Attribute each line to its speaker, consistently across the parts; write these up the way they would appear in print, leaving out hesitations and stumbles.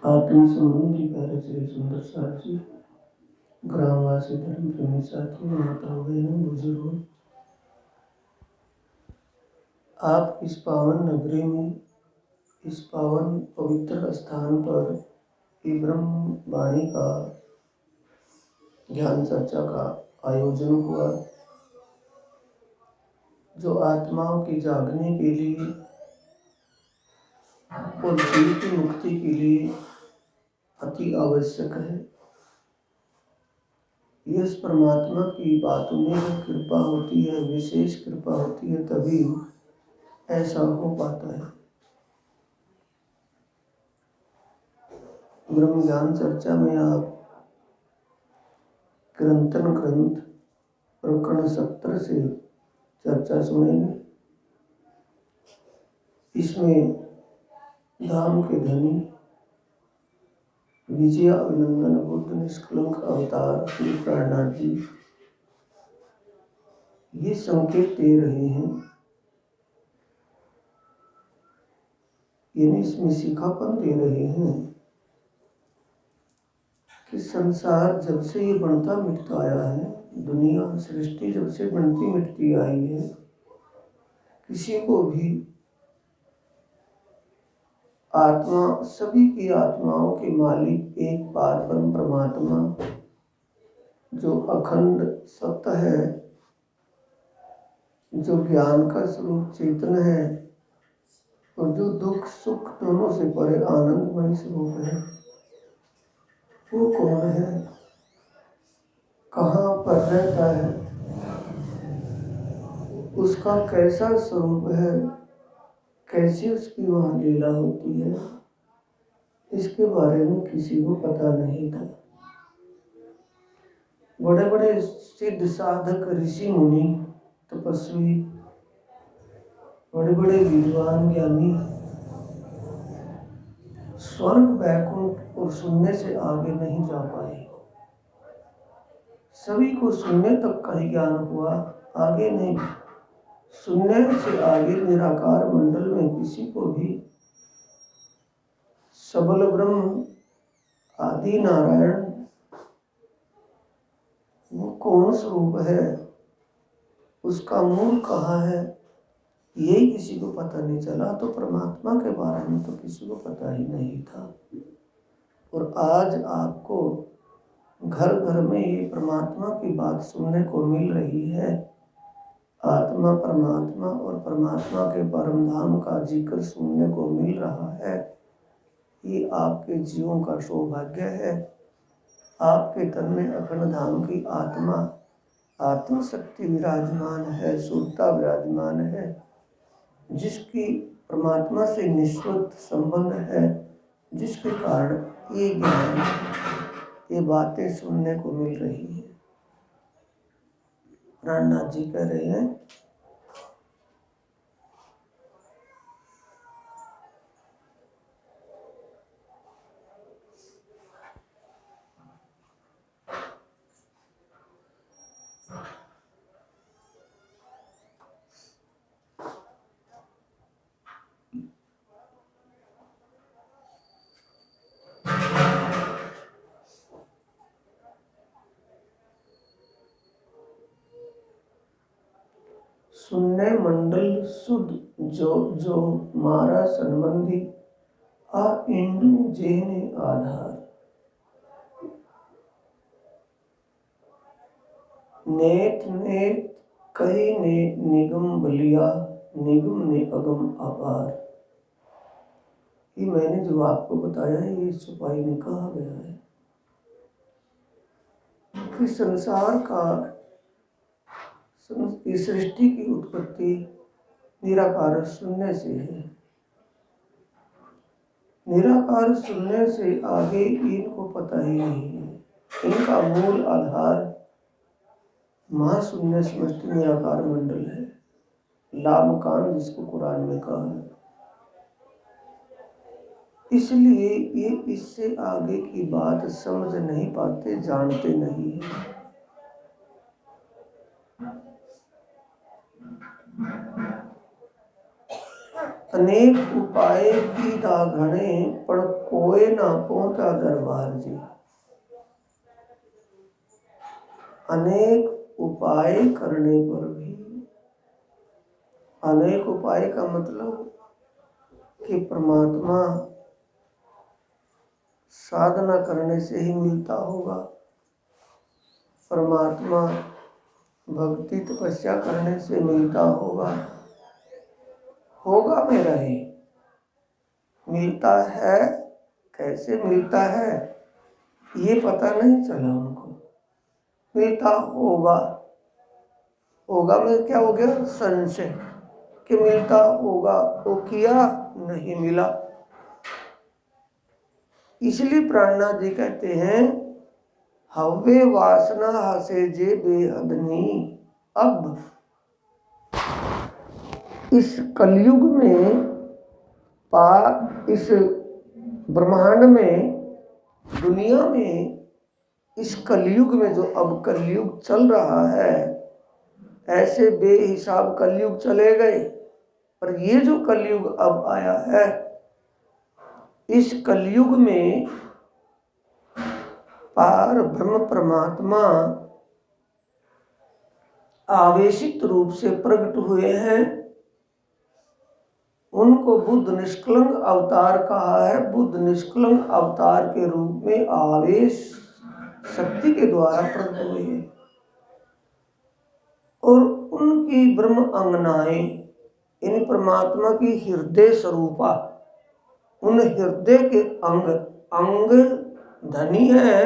Speaker 1: आत्म संबंधी प्यारे श्री सुंदर साथी, ग्रामवासी, धर्म प्रेमी साथी, माताओं, बहनों, बुजुर्गों, आप इस पावन नगरी में, इस पावन पवित्र स्थान पर ब्रह्म वाणी का ज्ञान चर्चा का आयोजन हुआ, जो आत्माओं के जागने के लिए और जीव की मुक्ति के लिए अति आवश्यक है। इस परमात्मा की बातों में जब कृपा होती है, विशेष कृपा होती है, तभी ऐसा हो पाता है। ब्रह्म ज्ञान चर्चा में आप कीर्तन ग्रंथ प्रकरण 70 से चर्चा सुनेंगे। इसमें धाम के धनी विजय अभिनंदन बुद्ध निष्कलंक अवतार श्री प्राणनाथ जी ये संकेत दे रहे हैं, यानी इसमें सिखापन दे रहे हैं कि संसार जब से ये बनता मिटता आया है, दुनिया सृष्टि जब से बनती मिटती आई है, किसी को भी आत्मा, सभी की आत्माओं के मालिक एक पारब्रह्म परमात्मा जो अखंड सत्य है, जो ज्ञान का स्वरूप चेतन है और जो दुख सुख दोनों से परे आनंदमय स्वरूप है, वो कौन है, कहाँ पर रहता है, उसका कैसा स्वरूप है, कैसी उसकी वहाँ लीला होती है, इसके बारे में किसी को पता नहीं था। बड़े बड़े सिद्ध साधक ऋषि मुनि तपस्वी, बड़े बड़े विद्वान ज्ञानी स्वर्ग वैकुंठ और शून्य से आगे नहीं जा पाए। सभी को शून्य तक का ही ज्ञान हुआ, आगे नहीं। शून्य से आगे निराकार मंडल में किसी को भी सबल ब्रह्म आदि नारायण वो कौन स्वरूप है, उसका मूल कहाँ है, यही किसी को पता नहीं चला। तो परमात्मा के बारे में तो किसी को पता ही नहीं था। और आज आपको घर घर में ये परमात्मा की बात सुनने को मिल रही है। आत्मा परमात्मा और परमात्मा के परम धाम का जिक्र सुनने को मिल रहा है। ये आपके जीवों का सौभाग्य है। आपके तन में अखंड धाम की आत्मा, आत्मशक्ति विराजमान है, सुरता विराजमान है, जिसकी परमात्मा से निश्चित संबंध है, जिसके कारण ये ज्ञान, ये बातें सुनने को मिल रही है। प्राणनाथ जी कह रहे हैं, शून्य मंडल सुध जो जो मारा संबंधी आ इंदु जेने आधार। नेत नेत कही ने निगम बलिया, निगम ने अगम अपार। ये मैंने जो आपको बताया है, ये छुपाई में कहा गया है कि संसार का, इस सृष्टि की उत्पत्ति निराकार शून्य से है। निराकार शून्य से आगे इनको पता ही नहीं है। इनका मूल आधार महाशून्य समष्टि निराकार मंडल है, लामकान जिसको कुरान में कहा है। इसलिए ये इससे आगे की बात समझ नहीं पाते, जानते नहीं है। अनेक उपाय की घणे पर कोई ना पहुंचा दरबार जी। अनेक उपाय करने पर भी, अनेक उपाय का मतलब कि परमात्मा साधना करने से ही मिलता होगा, परमात्मा भक्ति तपस्या करने से मिलता होगा, होगा मेरा ही मिलता है। कैसे मिलता है ये पता नहीं चला उनको, मिलता होगा। होगा में क्या हो गया? संशय कि मिलता होगा, वो किया नहीं मिला। इसलिए प्राणनाथ जी कहते हैं हवे वासना हसे जे बेहदनी। अब इस कलयुग में इस ब्रह्मांड में, दुनिया में, इस कलयुग में जो अब कलयुग चल रहा है, ऐसे बेहिसाब कलयुग चले गए, पर ये जो कलयुग अब आया है, इस कलयुग में पार ब्रह्म परमात्मा आवेशित रूप से प्रकट हुए हैं। उनको बुद्ध निष्कलंक अवतार कहा है। बुद्ध निष्कलंक अवतार के रूप में आवेश शक्ति के द्वारा प्रकट हुए हैं और उनकी ब्रह्म अंगनाएं, इन परमात्मा की हृदय स्वरूपा, उन हृदय के अंग धनी है,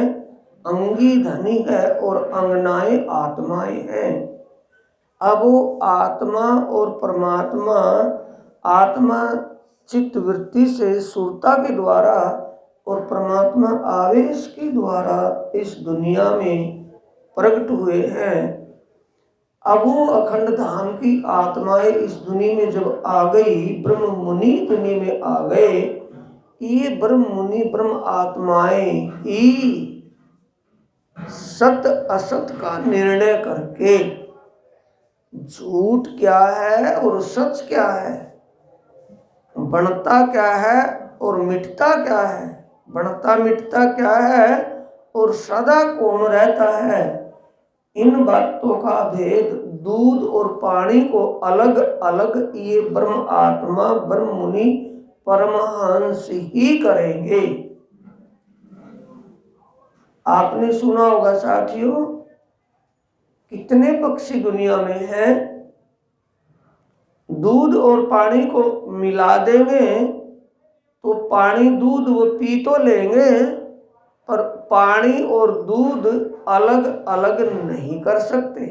Speaker 1: अंगी धनी है और अंगनाएं आत्माएं हैं। अब वो आत्मा और परमात्मा, आत्मा चित्त वृत्ति से सुरता के द्वारा और परमात्मा आवेश के द्वारा इस दुनिया में प्रकट हुए हैं। अब वो अखंड धाम की आत्माएं इस दुनिया में जब आ गई, ब्रह्म मुनि दुनिया में आ गए, ये ब्रह्म मुनि ब्रह्म आत्माएं ही सत असत का निर्णय करके झूठ क्या है और सच क्या है, बनता क्या है और मिटता क्या है, बनता मिटता क्या है और सदा कौन रहता है, इन बातों का भेद दूध और पानी को अलग अलग ये ब्रह्म आत्मा ब्रह्म मुनि परमहंस ही करेंगे। आपने सुना होगा साथियों, कितने पक्षी दुनिया में हैं, दूध और पानी को मिला देंगे तो पानी दूध वो पी तो लेंगे, पर पानी और दूध अलग अलग नहीं कर सकते।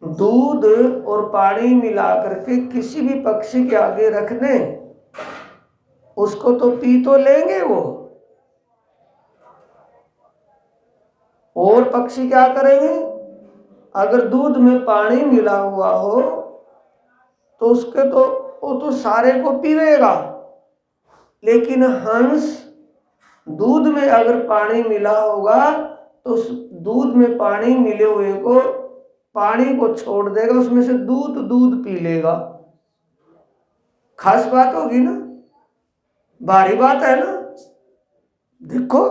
Speaker 1: दूध और पानी मिला करके किसी भी पक्षी के आगे रख दें, उसको तो पी तो लेंगे वो, और पक्षी क्या करेंगे? अगर दूध में पानी मिला हुआ हो तो उसके तो वो तो सारे को पीवेगा, लेकिन हंस दूध में अगर पानी मिला होगा तो उस दूध में पानी मिले हुए को, पानी को छोड़ देगा, उसमें से दूध दूध पी लेगा। खास बात होगी ना, भारी बात है ना। देखो,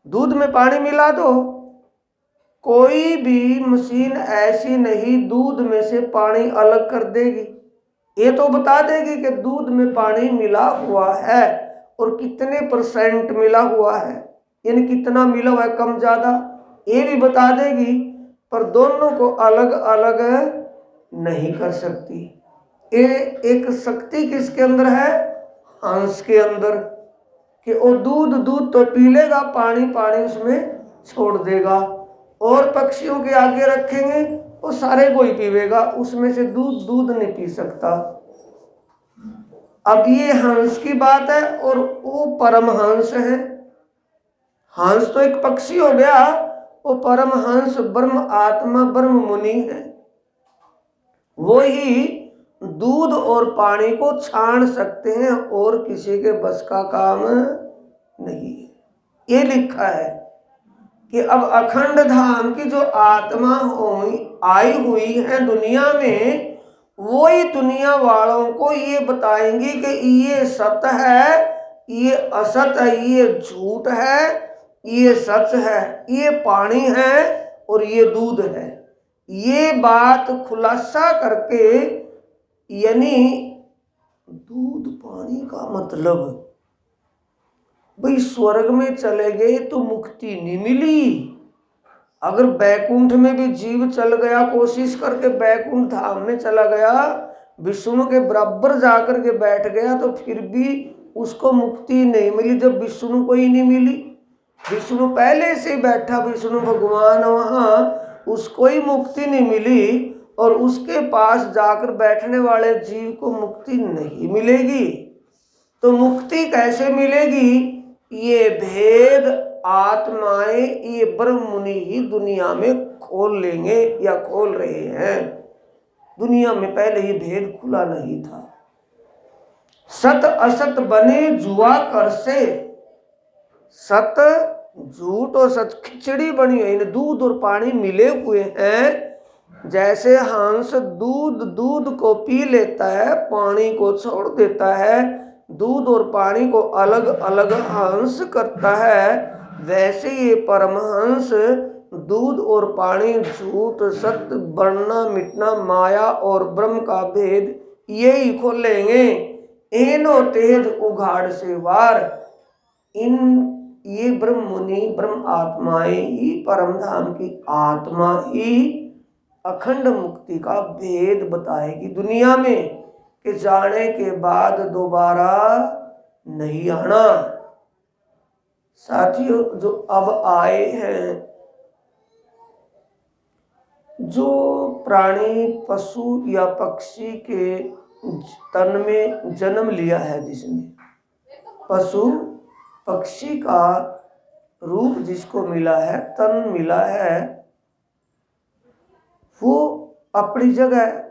Speaker 1: दूध में पानी मिला दो, कोई भी मशीन ऐसी नहीं दूध में से पानी अलग कर देगी। ये तो बता देगी कि दूध में पानी मिला हुआ है और कितने % मिला हुआ है, यानी कितना मिला हुआ है, कम ज्यादा, ये भी बता देगी, पर दोनों को अलग अलग नहीं कर सकती। ये एक शक्ति किसके अंदर है? हंस के अंदर, कि वो दूध दूध तो पी लेगा, पानी पानी उसमें छोड़ देगा, और पक्षियों के आगे रखेंगे वो सारे को ही पीवेगा, उसमें से दूध दूध नहीं पी सकता। अब ये हंस की बात है और वो परमहंस है। हंस तो एक पक्षी हो गया, वो परमहंस ब्रह्म आत्मा ब्रह्म मुनि है। वो ही दूध और पानी को छान सकते हैं और किसी के बस का काम नहीं है। ये लिखा है कि अब अखंड धाम की जो आत्मा आई हुई है दुनिया में, वही दुनिया वालों को ये बताएंगी कि ये सत है, ये असत है, ये झूठ है, ये सच है, ये पानी है और ये दूध है। ये बात खुलासा करके, यानी दूध पानी का मतलब भाई स्वर्ग में चले गए तो मुक्ति नहीं मिली। अगर बैकुंठ में भी जीव चल गया, कोशिश करके बैकुंठ धाम में चला गया, विष्णु के बराबर जाकर के बैठ गया, तो फिर भी उसको मुक्ति नहीं मिली। जब विष्णु को ही नहीं मिली, विष्णु पहले से बैठा, विष्णु भगवान वहाँ, उसको ही मुक्ति नहीं मिली, और उसके पास जाकर बैठने वाले जीव को मुक्ति नहीं मिलेगी। तो मुक्ति कैसे मिलेगी? ये भेद आत्माएं, ये ब्रह्म मुनि ही दुनिया में खोल लेंगे या खोल रहे हैं। दुनिया में पहले ये भेद खुला नहीं था। सत असत बने जुआ कर से, सत झूठ और सच खिचड़ी बनी हुई, दूध और पानी मिले हुए हैं। जैसे हंस दूध को पी लेता है, पानी को छोड़ देता है, दूध और पानी को अलग अलग हंस करता है, वैसे ये परमहंस दूध और पानी, झूठ सत्य, बढ़ना मिटना, माया और ब्रह्म का भेद यही खोलेंगे। एनो तेज उघाड़ से वार, ये ब्रह्म मुनि, ब्रह्म आत्माएं ही, परम धाम की आत्मा ही अखंड मुक्ति का भेद बताएगी दुनिया में, कि जाने के बाद दोबारा नहीं आना। साथियों, जो अब आए हैं, जो प्राणी पशु या पक्षी के तन में जन्म लिया है, जिसने पशु पक्षी का रूप जिसको मिला है, तन मिला है, वो अपनी जगह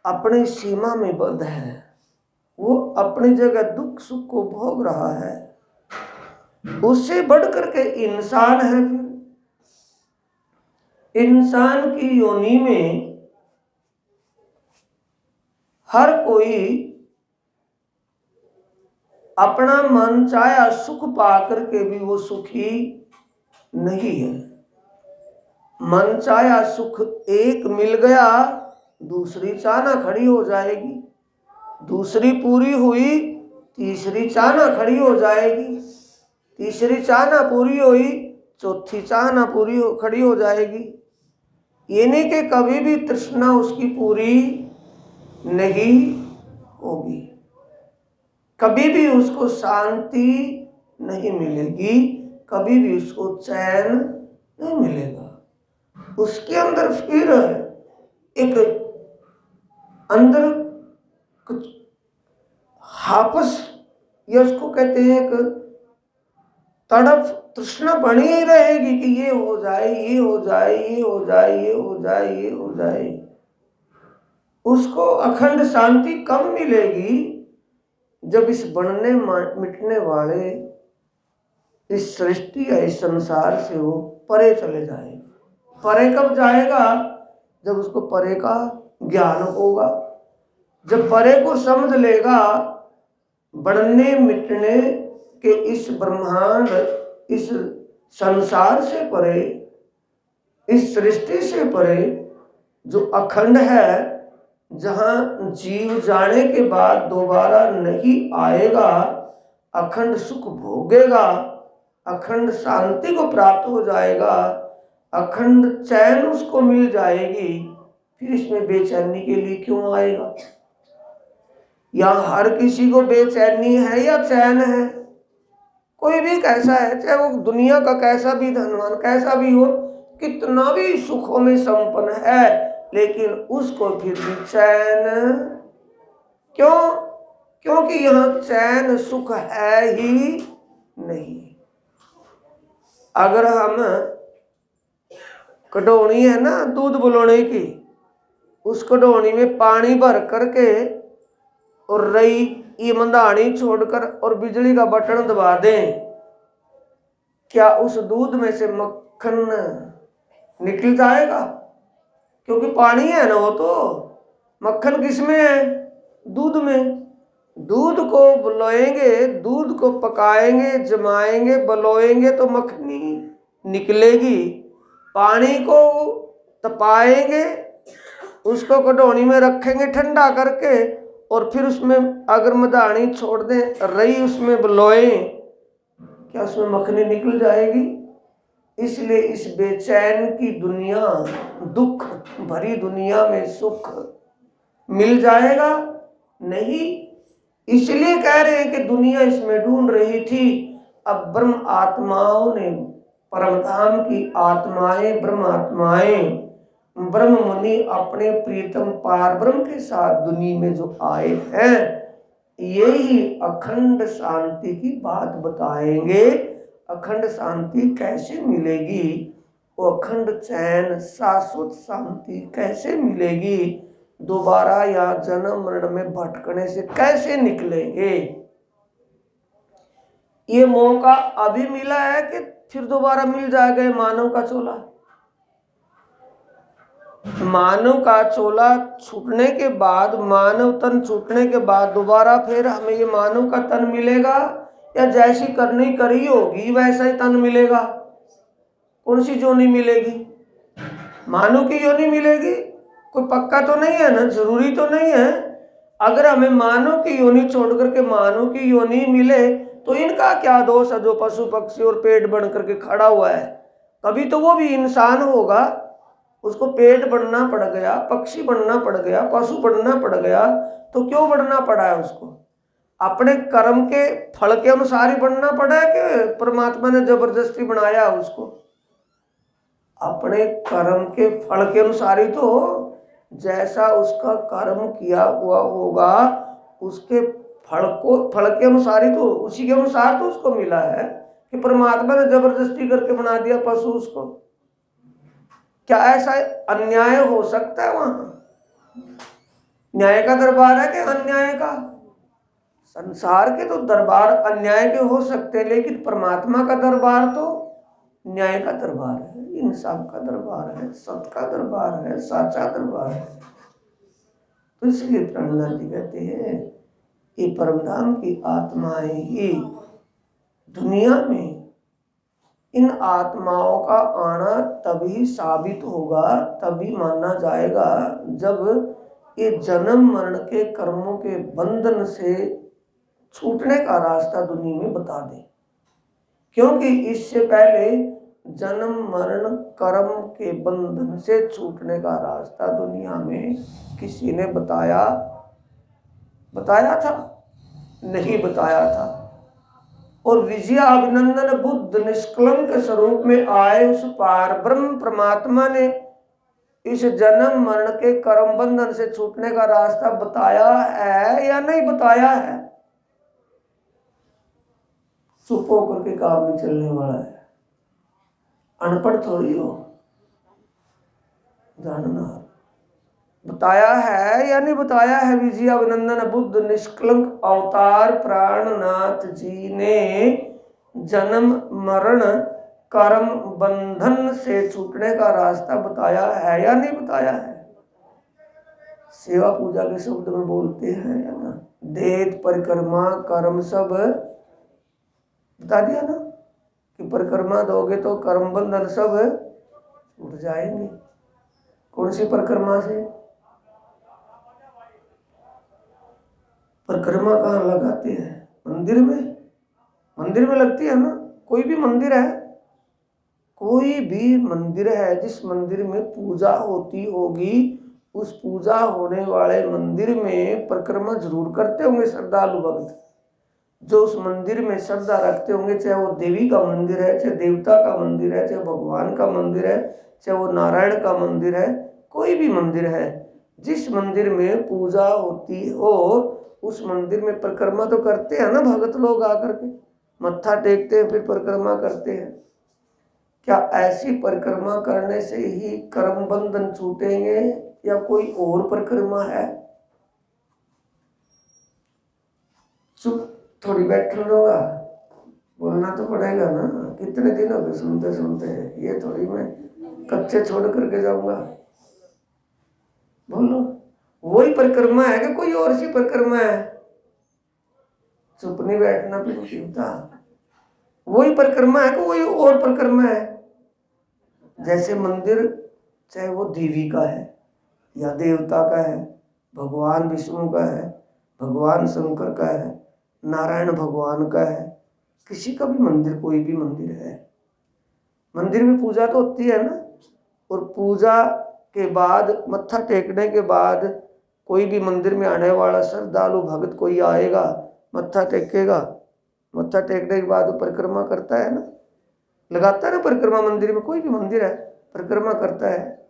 Speaker 1: अपनी सीमा में बद्ध है। वो अपनी जगह दुख सुख को भोग रहा है। उससे बढ़ करके इंसान है। फिर इंसान की योनि में हर कोई अपना मन चाहा सुख पाकर के भी वो सुखी नहीं है। मन चाहा सुख एक मिल गया, दूसरी चाहना खड़ी हो जाएगी, दूसरी पूरी हुई, तीसरी चाहना खड़ी हो जाएगी, तीसरी चाहना पूरी हुई, चौथी चाहना खड़ी हो जाएगी। ये नहीं कि कभी भी तृष्णा उसकी पूरी नहीं होगी, कभी भी उसको शांति नहीं मिलेगी, कभी भी उसको चैन नहीं मिलेगा। उसके अंदर फिर एक अंदर कुछ हापस, या उसको कहते हैं एक तड़प, तृष्णा बनी ही रहेगी कि ये हो जाए, ये हो जाए, ये हो जाए, ये हो जाए, ये हो जाए। उसको अखंड शांति कब मिलेगी? जब इस बनने मिटने वाले इस सृष्टि या इस संसार से वो परे चले जाएगा। परे कब जाएगा? जब उसको परे का ज्ञान होगा, जब परे को समझ लेगा। बढ़ने मिटने के इस ब्रह्मांड, इस संसार से परे, इस सृष्टि से परे जो अखंड है, जहां जीव जाने के बाद दोबारा नहीं आएगा, अखंड सुख भोगेगा, अखंड शांति को प्राप्त हो जाएगा, अखंड चैन उसको मिल जाएगी। फिर इसमें बेचैनी के लिए क्यों आएगा? यहाँ हर किसी को बेचैनी है या चैन है? कोई भी कैसा है, चाहे वो दुनिया का कैसा भी धनवान, कैसा भी हो, कितना भी सुखों में संपन्न है, लेकिन उसको फिर भी चैन क्यों? क्योंकि यहाँ चैन सुख है ही नहीं। अगर हम कटोनी है ना दूध बुलाने की, उस कटोनी में पानी भर करके और रई ईमानदारी छोड़कर और बिजली का बटन दबा दें, क्या उस दूध में से मक्खन निकल जाएगा? क्योंकि पानी है ना वो तो। मक्खन किसमें है? दूध में। दूध को बुलोएंगे, दूध को पकाएंगे, जमाएंगे, बलोएंगे तो मक्खनी निकलेगी। पानी को तपाएंगे, उसको कटोरी में रखेंगे ठंडा करके, और फिर उसमें अगर मदानी छोड़ दें, रई उसमें बलोएं, क्या उसमें मक्खनी निकल जाएगी? इसलिए इस बेचैन की दुनिया, दुख भरी दुनिया में सुख मिल जाएगा? नहीं। इसलिए कह रहे हैं कि दुनिया इसमें ढूंढ रही थी। अब ब्रह्म आत्माओं ने, परमधाम की आत्माएं, ब्रह्म आत्माएं, ब्रह्म मुनि अपने प्रीतम पार ब्रह्म के साथ दुनिया में जो आए हैं, यही अखंड शांति की बात बताएंगे। अखंड शांति कैसे मिलेगी, वो अखंड चैन शाश्वत शांति कैसे मिलेगी, दोबारा या जन्म मरण में भटकने से कैसे निकलेंगे? ये मौका अभी मिला है कि फिर दोबारा मिल जाएगा? मानव का चोला, मानव का चोला छूटने के बाद, मानव तन छूटने के बाद दोबारा फिर हमें ये मानव का तन मिलेगा, या जैसी करनी करी होगी वैसा ही तन मिलेगा? कौन सी योनि मिलेगी? मानव की योनि मिलेगी? कोई पक्का तो नहीं है ना, जरूरी तो नहीं है। अगर हमें मानव की योनि छोड़ करके मानव की योनि मिले तो इनका क्या दोष है जो पशु पक्षी और पेड़ बन करके खड़ा हुआ है? कभी तो वो भी इंसान होगा, उसको पेड़ बनना पड़ गया, पक्षी बनना पड़ गया, पशु बनना पड़ गया, तो क्यों बनना पड़ा है उसको? अपने कर्म के फल के अनुसार ही बनना पड़ा है कि परमात्मा ने जबरदस्ती बनाया उसको? अपने कर्म के फल के अनुसार ही तो, जैसा उसका कर्म किया हुआ होगा उसके फल के अनुसार ही तो, उसी के अनुसार तो उसको मिला है, कि परमात्मा ने जबरदस्ती करके बना दिया पशु उसको? क्या ऐसा अन्याय हो सकता है? वहां न्याय का दरबार है कि अन्याय का? संसार के तो दरबार अन्याय के हो सकते हैं, लेकिन परमात्मा का दरबार तो न्याय का दरबार है, इंसाफ का दरबार है, सत्य का दरबार है, साचा दरबार है। तो इसलिए प्रहलाद जी कहते हैं ये परमधाम की आत्माएं ही दुनिया में, इन आत्माओं का आना तभी साबित होगा, तभी माना जाएगा जब ये जन्म मरण के कर्मों के बंधन से छूटने का रास्ता दुनिया में बता दे। क्योंकि इससे पहले जन्म मरण कर्म के बंधन से छूटने का रास्ता दुनिया में किसी ने बताया था? नहीं बताया था। और विजया अभिनंदन बुद्ध निष्कलंक स्वरूप में आए उस पार ब्रह्म परमात्मा ने इस जन्म मरण के कर्म बंधन से छूटने का रास्ता बताया है या नहीं बताया है? चुप होकर के काम नहीं चलने वाला है, अनपढ़ थोड़ी हो, जानना। बताया है या नहीं बताया है? विजय अभिनंदन बुद्ध निष्कलंक अवतार प्राणनाथ जी ने जन्म मरण कर्म बंधन से छूटने का रास्ता बताया है या नहीं बताया है? सेवा पूजा के शब्द में बोलते हैं या ना, देत परिक्रमा कर्म सब बता दिया ना, कि परिक्रमा दोगे तो कर्म बंधन सब छूट जाएंगे। कौन सी परिक्रमा से? परिक्रमा कहाँ लगाते हैं? मंदिर में, मंदिर में लगती है ना। कोई भी मंदिर है, कोई भी मंदिर है जिस मंदिर में पूजा होती होगी, उस पूजा होने वाले मंदिर में परिक्रमा जरूर करते होंगे श्रद्धालु भक्त। जो उस मंदिर में श्रद्धा रखते होंगे, चाहे वो देवी का मंदिर है, चाहे देवता का मंदिर है, चाहे भगवान का मंदिर है, चाहे वो नारायण का मंदिर है, कोई भी मंदिर है, जिस मंदिर में पूजा होती हो उस मंदिर में परिक्रमा तो करते हैं ना भगत लोग, आकर के मत्था टेकते हैं, फिर परिक्रमा करते हैं। क्या ऐसी परिक्रमा करने से ही कर्म बंधन छूटेंगे या कोई और परिक्रमा है? चुप थोड़ी बैठना होगा, बोलना तो पड़ेगा ना। कितने दिन हो गए सुनते सुनते, ये थोड़ी मैं कच्चे छोड़ करके जाऊंगा। बोलो, वही परिक्रमा है कि कोई और सी परिक्रमा है? चुप नहीं बैठना पिता। वही परिक्रमा है कि वही और परिक्रमा है? जैसे मंदिर चाहे वो देवी का है या देवता का है, भगवान विष्णु का है, भगवान शंकर का है, नारायण भगवान का है, किसी का भी मंदिर, कोई भी मंदिर है, मंदिर में पूजा तो होती है ना। और पूजा के बाद, मत्था टेकने के बाद, कोई भी मंदिर में आने वाला श्रद्धालु भक्त कोई आएगा, मत्था टेकेगा, मत्था टेकने के बाद वो परिक्रमा करता है ना, लगाता है ना परिक्रमा। मंदिर में कोई भी मंदिर है परिक्रमा करता है।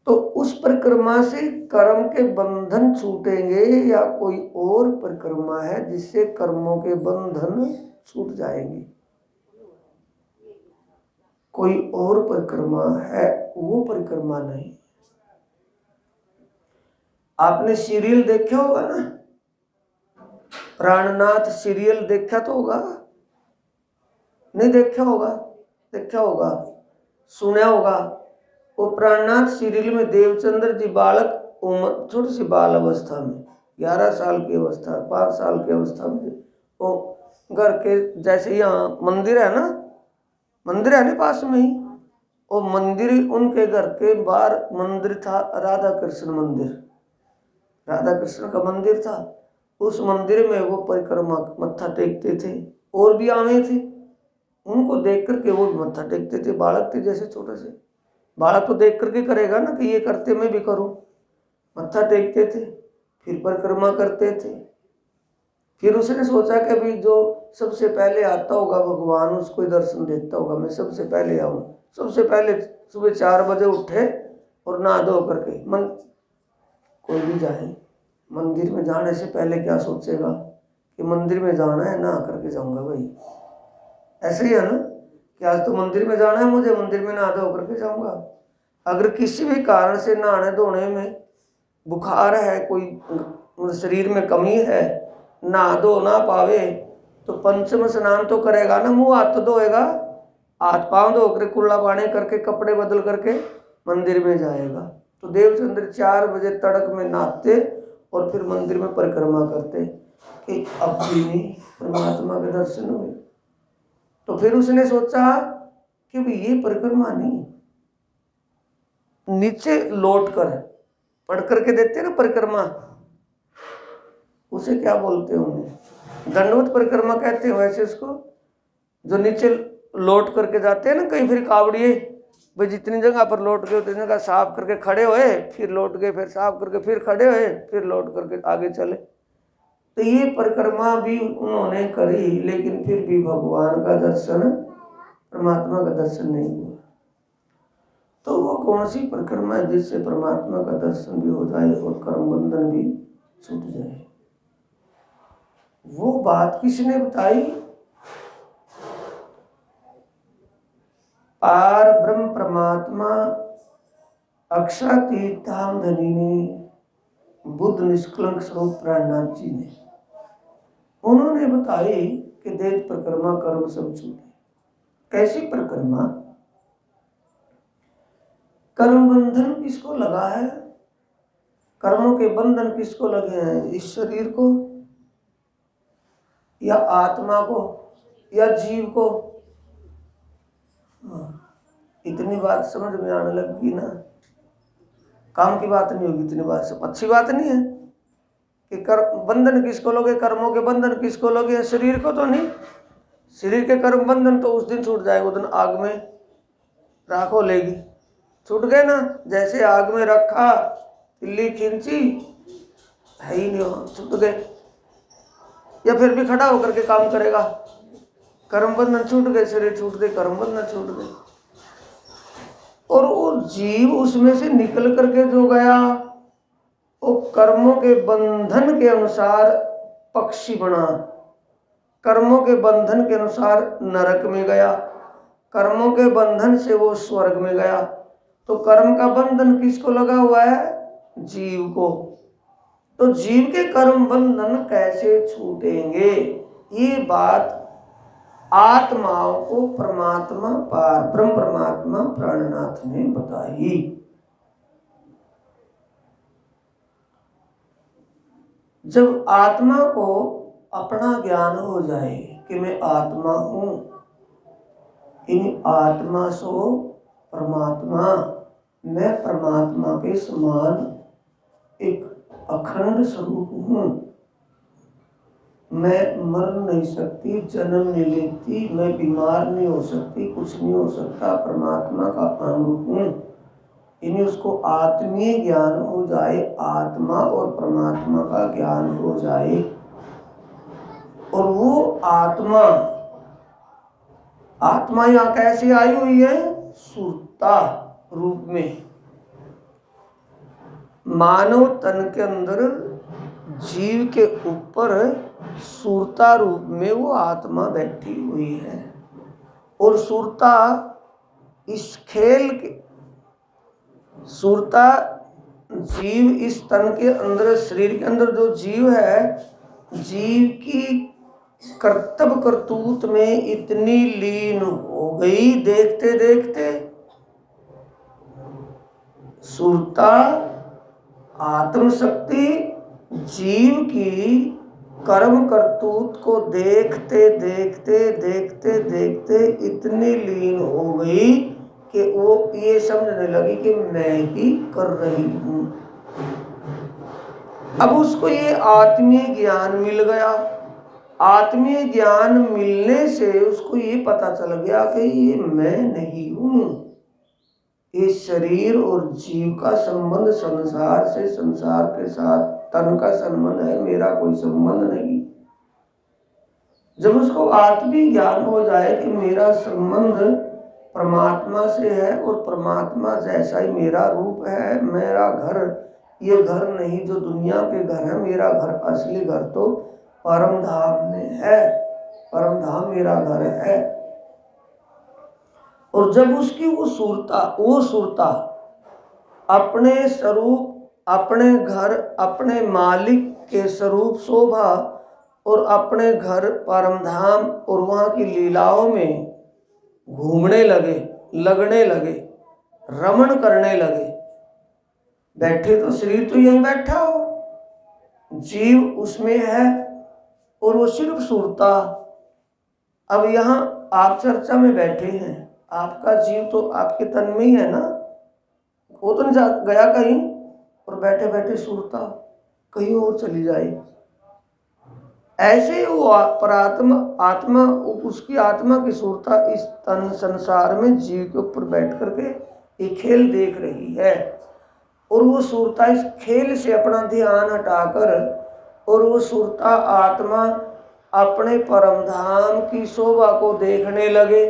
Speaker 1: तो उस परिक्रमा से कर्म के बंधन छूटेंगे या कोई और परिक्रमा है जिससे कर्मों के बंधन छूट जाएंगे? कोई और परिक्रमा है, वो परिक्रमा नहीं। आपने सीरियल देखा होगा ना, प्राणनाथ सीरियल देखा तो होगा, नहीं देखा होगा? देखा होगा, सुना होगा। वो प्राणनाथ सीरियल में देवचंद्र जी बालक उम्र, छोटी सी बाल अवस्था में, 11 साल की अवस्था, 5 साल की अवस्था में, वो घर के जैसे यहाँ मंदिर है ना, मंदिर है ना पास में ही, वो मंदिर, उनके घर के बाहर मंदिर था, राधा कृष्ण मंदिर, राधा कृष्ण का मंदिर था। उस मंदिर में वो परिक्रमा मत्था टेकते थे, और भी आवे थे, उनको देख करके वो भी मत्था टेकते थे। बालक थे जैसे छोटे से, बालक तो देख करके करेगा ना कि ये करते मैं भी करूं, मत्था टेकते थे, फिर परिक्रमा करते थे। फिर उसने सोचा कि अभी जो सबसे पहले आता होगा भगवान, उसको ही दर्शन देता होगा, मैं सबसे पहले आऊँ। सबसे पहले सुबह 4 बजे उठे और नहा धो करके, कोई भी जाए मंदिर में जाने से पहले क्या सोचेगा कि मंदिर में जाना है, नहा करके जाऊंगा भाई। ऐसे ही है ना कि आज तो मंदिर में जाना है मुझे, मंदिर में नहा धो करके जाऊंगा। अगर किसी भी कारण से नहाने धोने में बुखार है, कोई शरीर में कमी है, नहा धो ना पावे, तो पंचम स्नान तो करेगा ना, मुंह हाथ तो धोएगा, हाथ पांव धो कर कुल्ला पानी करके कपड़े बदल करके मंदिर में जाएगा। तो देवचंद्र 4 बजे तड़क में नहाते और फिर मंदिर में परिक्रमा करते कि अब भी नहीं परमात्मा के दर्शन हुए। तो फिर उसने सोचा कि भाई ये परिक्रमा नहीं, नीचे लौट कर पढ़ करके देते ना परिक्रमा, उसे क्या बोलते होंगे, दंडवत परिक्रमा कहते हैं वैसे उसको, जो नीचे लौट करके जाते हैं ना। कहीं फिर कावड़िए भाई जितनी जगह पर लौट गए उतनी जगह साफ करके खड़े हुए, फिर लौट गए, फिर साफ करके फिर खड़े हुए, फिर लौट करके आगे चले। तो ये परिक्रमा भी उन्होंने करी, लेकिन फिर भी भगवान का दर्शन, परमात्मा का दर्शन नहीं हुआ। तो वो कौन सी परिक्रमा है जिससे परमात्मा का दर्शन भी हो जाए और कर्म बंधन भी छूट जाए? वो बात किसने बताई? पार ब्रह्म परमात्मा अक्षरातीत धाम धनी ने, बुद्ध निष्कलंक स्वरूप प्राणनाथ जी ने, उन्होंने बताई कि देव परिक्रमा कर्म सब छूटे। कैसी परिक्रमा? कर्म बंधन किसको लगा है? कर्मों के बंधन किसको लगे हैं? इस शरीर को या आत्मा को या जीव को? इतनी बात समझ में आने लगी ना, काम की बात नहीं होगी, इतनी बात सब अच्छी बात नहीं है कि कर्म बंधन किसको लोगे, कर्मों के बंधन किसको लोगे? शरीर को तो नहीं। शरीर के कर्म बंधन तो उस दिन छूट जाएगा, उस दिन आग में राखो लेगी, छूट गए ना। जैसे आग में रखा, तिल्ली खींची, है ही नहीं, हो छूट गए। या फिर भी खड़ा होकर के काम करेगा, कर्म बंधन छूट गए, शरीर छूट गए, कर्म बंधन छूट गए। और वो जीव उसमें से निकल करके जो गया, वो कर्मों के बंधन के अनुसार पक्षी बना, कर्मों के बंधन के अनुसार नरक में गया, कर्मों के बंधन से वो स्वर्ग में गया। तो कर्म का बंधन किसको लगा हुआ है? जीव को। तो जीव के कर्म बंधन कैसे छूटेंगे? ये बात आत्माओं को परमात्मा पार ब्रह्म परमात्मा प्राणनाथ ने बताई। जब आत्मा को अपना ज्ञान हो जाए कि मैं आत्मा हूँ, इन आत्मा सो परमात्मा, मैं परमात्मा के समान एक अखंड स्वरूप हूँ, मैं मर नहीं सकती, जन्म नहीं लेती, मैं बीमार नहीं हो सकती, कुछ नहीं हो सकता, परमात्मा का अंग हूँ। यानी उसको आत्मीय ज्ञान हो जाए, आत्मा और परमात्मा का ज्ञान हो जाए, और वो आत्मा यहाँ कैसे आई हुई है? सुरता रूप में। मानव तन के अंदर जीव के ऊपर सुरता रूप में वो आत्मा बैठी हुई है, और सुरता इस खेल के, सुरता जीव इस तन के अंदर, शरीर के अंदर जो जीव है, जीव की कर्तव्य करतूत में इतनी लीन हो गई, देखते देखते सुरता आत्मशक्ति जीव की कर्म करतूत को देखते देखते देखते देखते इतनी लीन हो गई कि वो ये समझने लगी कि मैं ही कर रही हूँ। अब उसको ये आत्मीय ज्ञान मिल गया। आत्मीय ज्ञान मिलने से उसको ये पता चल गया कि ये मैं नहीं हूँ, ये शरीर और जीव का संबंध संसार से, संसार के साथ तन का संबंध है, मेरा कोई संबंध नहीं। जब उसको आत्मीय ज्ञान हो जाए कि मेरा संबंध परमात्मा से है और परमात्मा जैसा ही मेरा रूप है, मेरा घर ये घर नहीं जो दुनिया के घर है, मेरा घर असली घर तो परम धाम में है, परम धाम मेरा घर है। और जब उसकी वो सुरता अपने स्वरूप, अपने घर, अपने मालिक के स्वरूप शोभा और अपने घर परम धाम और वहाँ की लीलाओं में घूमने लगे, लगने लगे, रमण करने लगे। बैठे तो शरीर तो यहीं बैठा हो, जीव उसमें है और वो सिर्फ सुरता। अब यहाँ आप चर्चा में बैठे हैं, आपका जीव तो आपके तन में ही है ना, वो तो नहीं गया कहीं, और बैठे बैठे सुरता कहीं और चली जाए। ऐसे वो आत्मा उसकी आत्मा की सुरता इस तन संसार में जीव के ऊपर बैठ करके ये खेल देख रही है, और वो सुरता इस खेल से अपना ध्यान हटाकर, और वो सुरता आत्मा अपने परम धाम की शोभा को देखने लगे।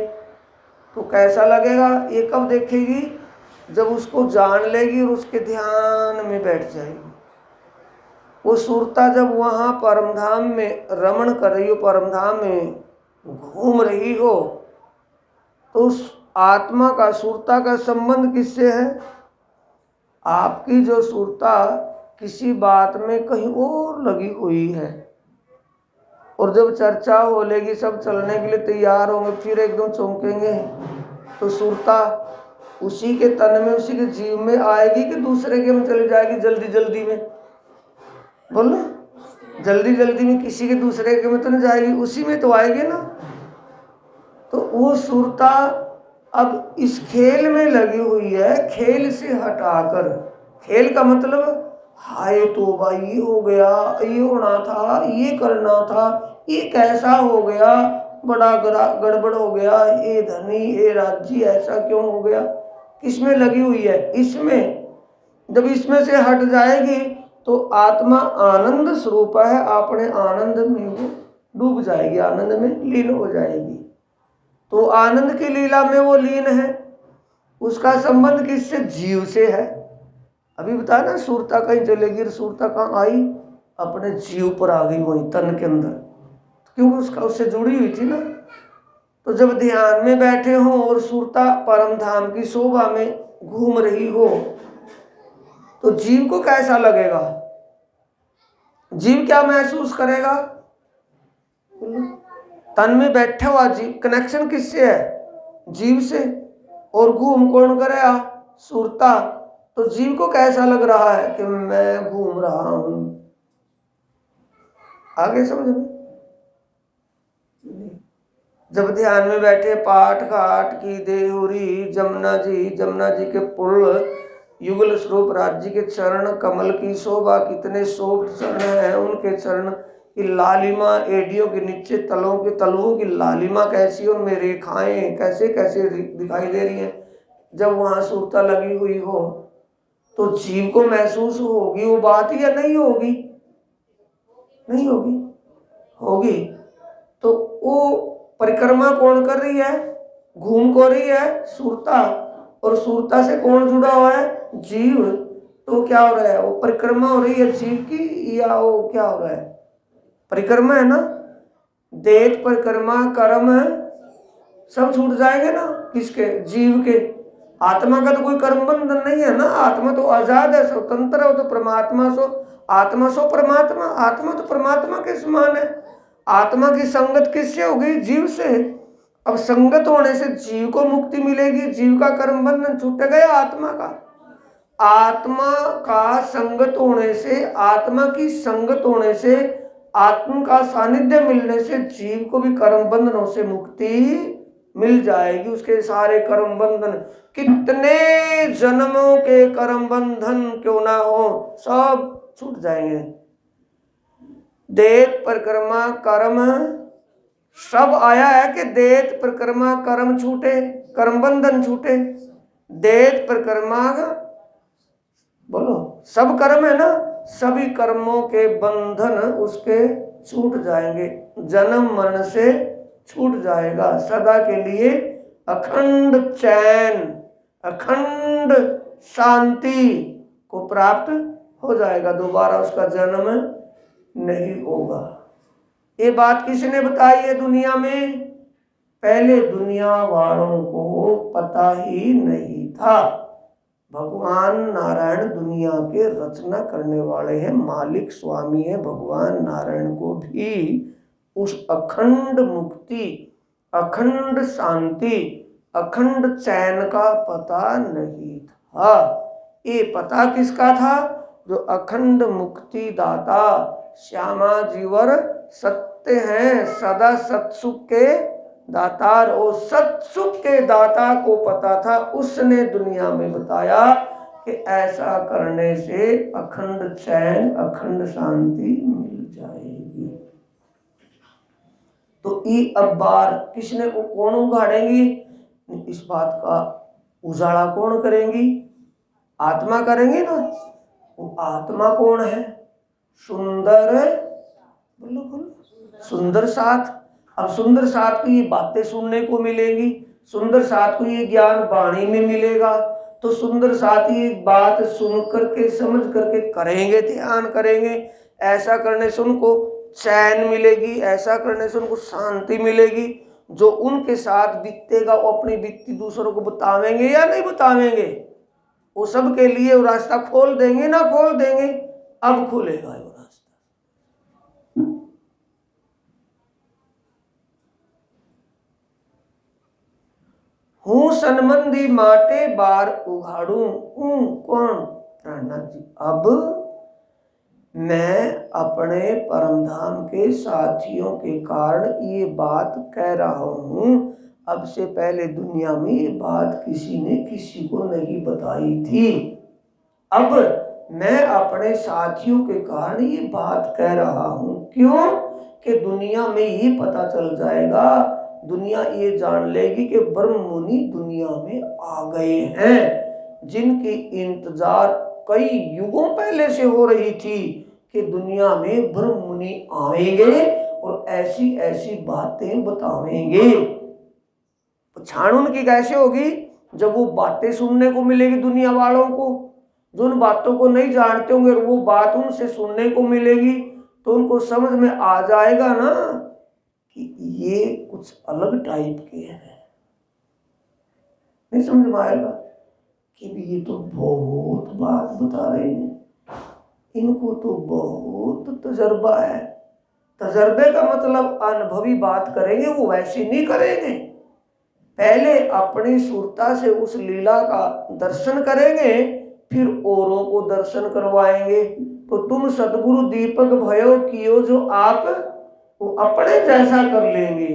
Speaker 1: तो कैसा लगेगा? ये कब देखेगी? जब उसको जान लेगी और उसके ध्यान में बैठ जाएगी। वो सुरता जब वहाँ परमधाम में रमण कर रही हो, परमधाम में घूम रही हो, तो उस आत्मा का, सुरता का संबंध किससे है? आपकी जो सुरता किसी बात में कहीं और लगी हुई है, और जब चर्चा हो लेगी, सब चलने के लिए तैयार होंगे, फिर एकदम चौंकेंगे, तो सुरता उसी के तन में, उसी के जीव में आएगी कि दूसरे के में चली जाएगी? जल्दी जल्दी में बोलो, जल्दी जल्दी में किसी के दूसरे के में तो नहीं जाएगी, उसी में तो आएगी ना। तो वो सुरता अब इस खेल में लगी हुई है, खेल से हटाकर, खेल का मतलब हाय तो भाई ये हो गया, ये होना था, ये करना था, ये कैसा हो गया, बड़ा गड़बड़ हो गया, ये धनी ये राज्य ऐसा क्यों हो गया? किसमें लगी हुई है? इसमें। जब इसमें से हट जाएगी तो आत्मा आनंद स्वरूप है, अपने आनंद में वो डूब जाएगी, आनंद में लीन हो जाएगी। तो आनंद की लीला में वो लीन है। उसका संबंध किससे? जीव से है। अभी बताया ना, सुरता कहीं चलेगी, सुरता कहाँ आई? अपने जीव पर आ गई, वही तन के अंदर, क्योंकि उसका उससे जुड़ी हुई थी ना। तो जब ध्यान में बैठे हो और सुरता परम धाम की शोभा में घूम रही हो, तो जीव को कैसा लगेगा? जीव क्या महसूस करेगा? तन में बैठा हुआ जीव, कनेक्शन किससे है? जीव से। और घूम कौन करेगा? सुरता। तो जीव को कैसा लग रहा है कि मैं घूम रहा हूं, आगे समझ में? जब ध्यान में बैठे पाठ घाट की देहुरी जमुना जी के पुल युगल स्वरूप राज्य के चरण कमल की शोभा, कितने शोभ चरण हैं उनके चरण की लालिमा, एडियों के नीचे तलों के तलुओं की लालिमा कैसी, उनमें रेखाएं कैसे कैसे दिखाई दे रही हैं। जब वहां सुरता लगी हुई हो तो जीव को महसूस होगी वो बात या नहीं होगी? नहीं होगी, होगी। तो वो परिक्रमा कौन कर रही है? घूम को रही है सुरता, और सुरता से कौन जुड़ा हुआ है? जीव। तो क्या हो रहा है? वो परिक्रमा हो रही है जीव की, या वो क्या हो रहा है? परिक्रमा है ना। देह परिक्रमा कर्म सब छूट जाएंगे ना, किसके? जीव के। आत्मा का तो कोई कर्म बंधन नहीं है ना, आत्मा तो आजाद है, स्वतंत्र है, वो तो परमात्मा सो आत्मा सो परमात्मा, आत्मा तो परमात्मा के समान है। आत्मा की संगत किससे होगी? जीव से। अब संगत होने से जीव को मुक्ति मिलेगी, जीव का कर्म बंधन छूट गया आत्मा का। आत्मा का संगत होने से, आत्मा की संगत होने से, आत्मा का सानिध्य मिलने से जीव को भी कर्म बंधनों से मुक्ति मिल जाएगी। उसके सारे कर्म बंधन, कितने जन्मों के कर्म बंधन क्यों ना हो, सब छूट जाएंगे। देह परिक्रमा कर्म सब आया है कि देह परिक्रमा कर्म छूटे, कर्म बंधन छूटे। देह परिक्रमा बोलो सब कर्म है ना, सभी कर्मों के बंधन उसके छूट जाएंगे, जन्म मरण से छूट जाएगा, सदा के लिए अखंड चैन अखंड शांति को प्राप्त हो जाएगा, दोबारा उसका जन्म नहीं होगा। ये बात किसने बताई है दुनिया में? पहले दुनिया वालों को पता ही नहीं था। भगवान नारायण दुनिया के रचना करने वाले हैं, मालिक स्वामी है। भगवान नारायण को भी उस अखंड मुक्ति, अखंड शांति, अखंड चैन का पता नहीं था। ये पता किसका था? जो अखंड मुक्ति दाता श्यामा जीवर सत्य हैं, सदा सत्सुख के दातार। और सत्सुख के दाता को पता था, उसने दुनिया में बताया कि ऐसा करने से अखंड चैन अखंड शांति मिल जाएगी। तो ये अब बार किसने को कौन उगाड़ेंगी? इस बात का उजाला कौन करेंगी? आत्मा करेंगे ना। वो आत्मा कौन है? सुंदर, बोलो बोलो, सुंदर साथ। अब सुंदर साथ को ये बातें सुनने को मिलेगी, सुंदर साथ को ये ज्ञान वाणी में मिलेगा। तो सुंदर साथ ये बात सुन करके समझ करके करेंगे, ध्यान करेंगे। ऐसा करने से उनको चैन मिलेगी, ऐसा करने से उनको शांति मिलेगी। जो उनके साथ बीतेगा वो अपनी बीती दूसरों को बतावेंगे या नहीं बतावेंगे? वो सबके लिए वो रास्ता खोल देंगे ना खोल देंगे? अब खुलेगा वो रास्ता। हूँ सनमंदी माटे बार उघाड़ू, हूँ कौन? प्राणनाथ जी। अब मैं अपने परमधाम के साथियों के कारण ये बात कह रहा हूँ। अब से पहले दुनिया में ये बात किसी ने किसी को नहीं बताई थी। अब मैं अपने साथियों के कारण ये बात कह रहा हूँ। क्यों? कि दुनिया में ये पता चल जाएगा, दुनिया ये जान लेगी कि ब्रह्म मुनि दुनिया में आ गए हैं, जिनकी इंतजार कई युगों पहले से हो रही थी कि दुनिया में ब्रह्म मुनि आएंगे और ऐसी ऐसी बातें बतावेंगे। पहचान उनकी कैसे होगी? जब वो बातें सुनने को मिलेगी दुनिया वालों को, जो उन बातों को नहीं जानते होंगे और वो बात उनसे सुनने को मिलेगी, तो उनको समझ में आ जाएगा ना कि ये कुछ अलग टाइप के हैं। नहीं समझ में आएगा कि ये तो बहुत बात बता रहे हैं, इनको तो बहुत तजर्बा है। तजर्बे का मतलब अनुभवी बात करेंगे, वो वैसे नहीं करेंगे। पहले अपनी सुरता से उस लीला का दर्शन करेंगे, फिर औरों को दर्शन करवाएंगे। तो तुम सतगुरु दीपक भयो कियो जो आप वो अपने जैसा कर लेंगे।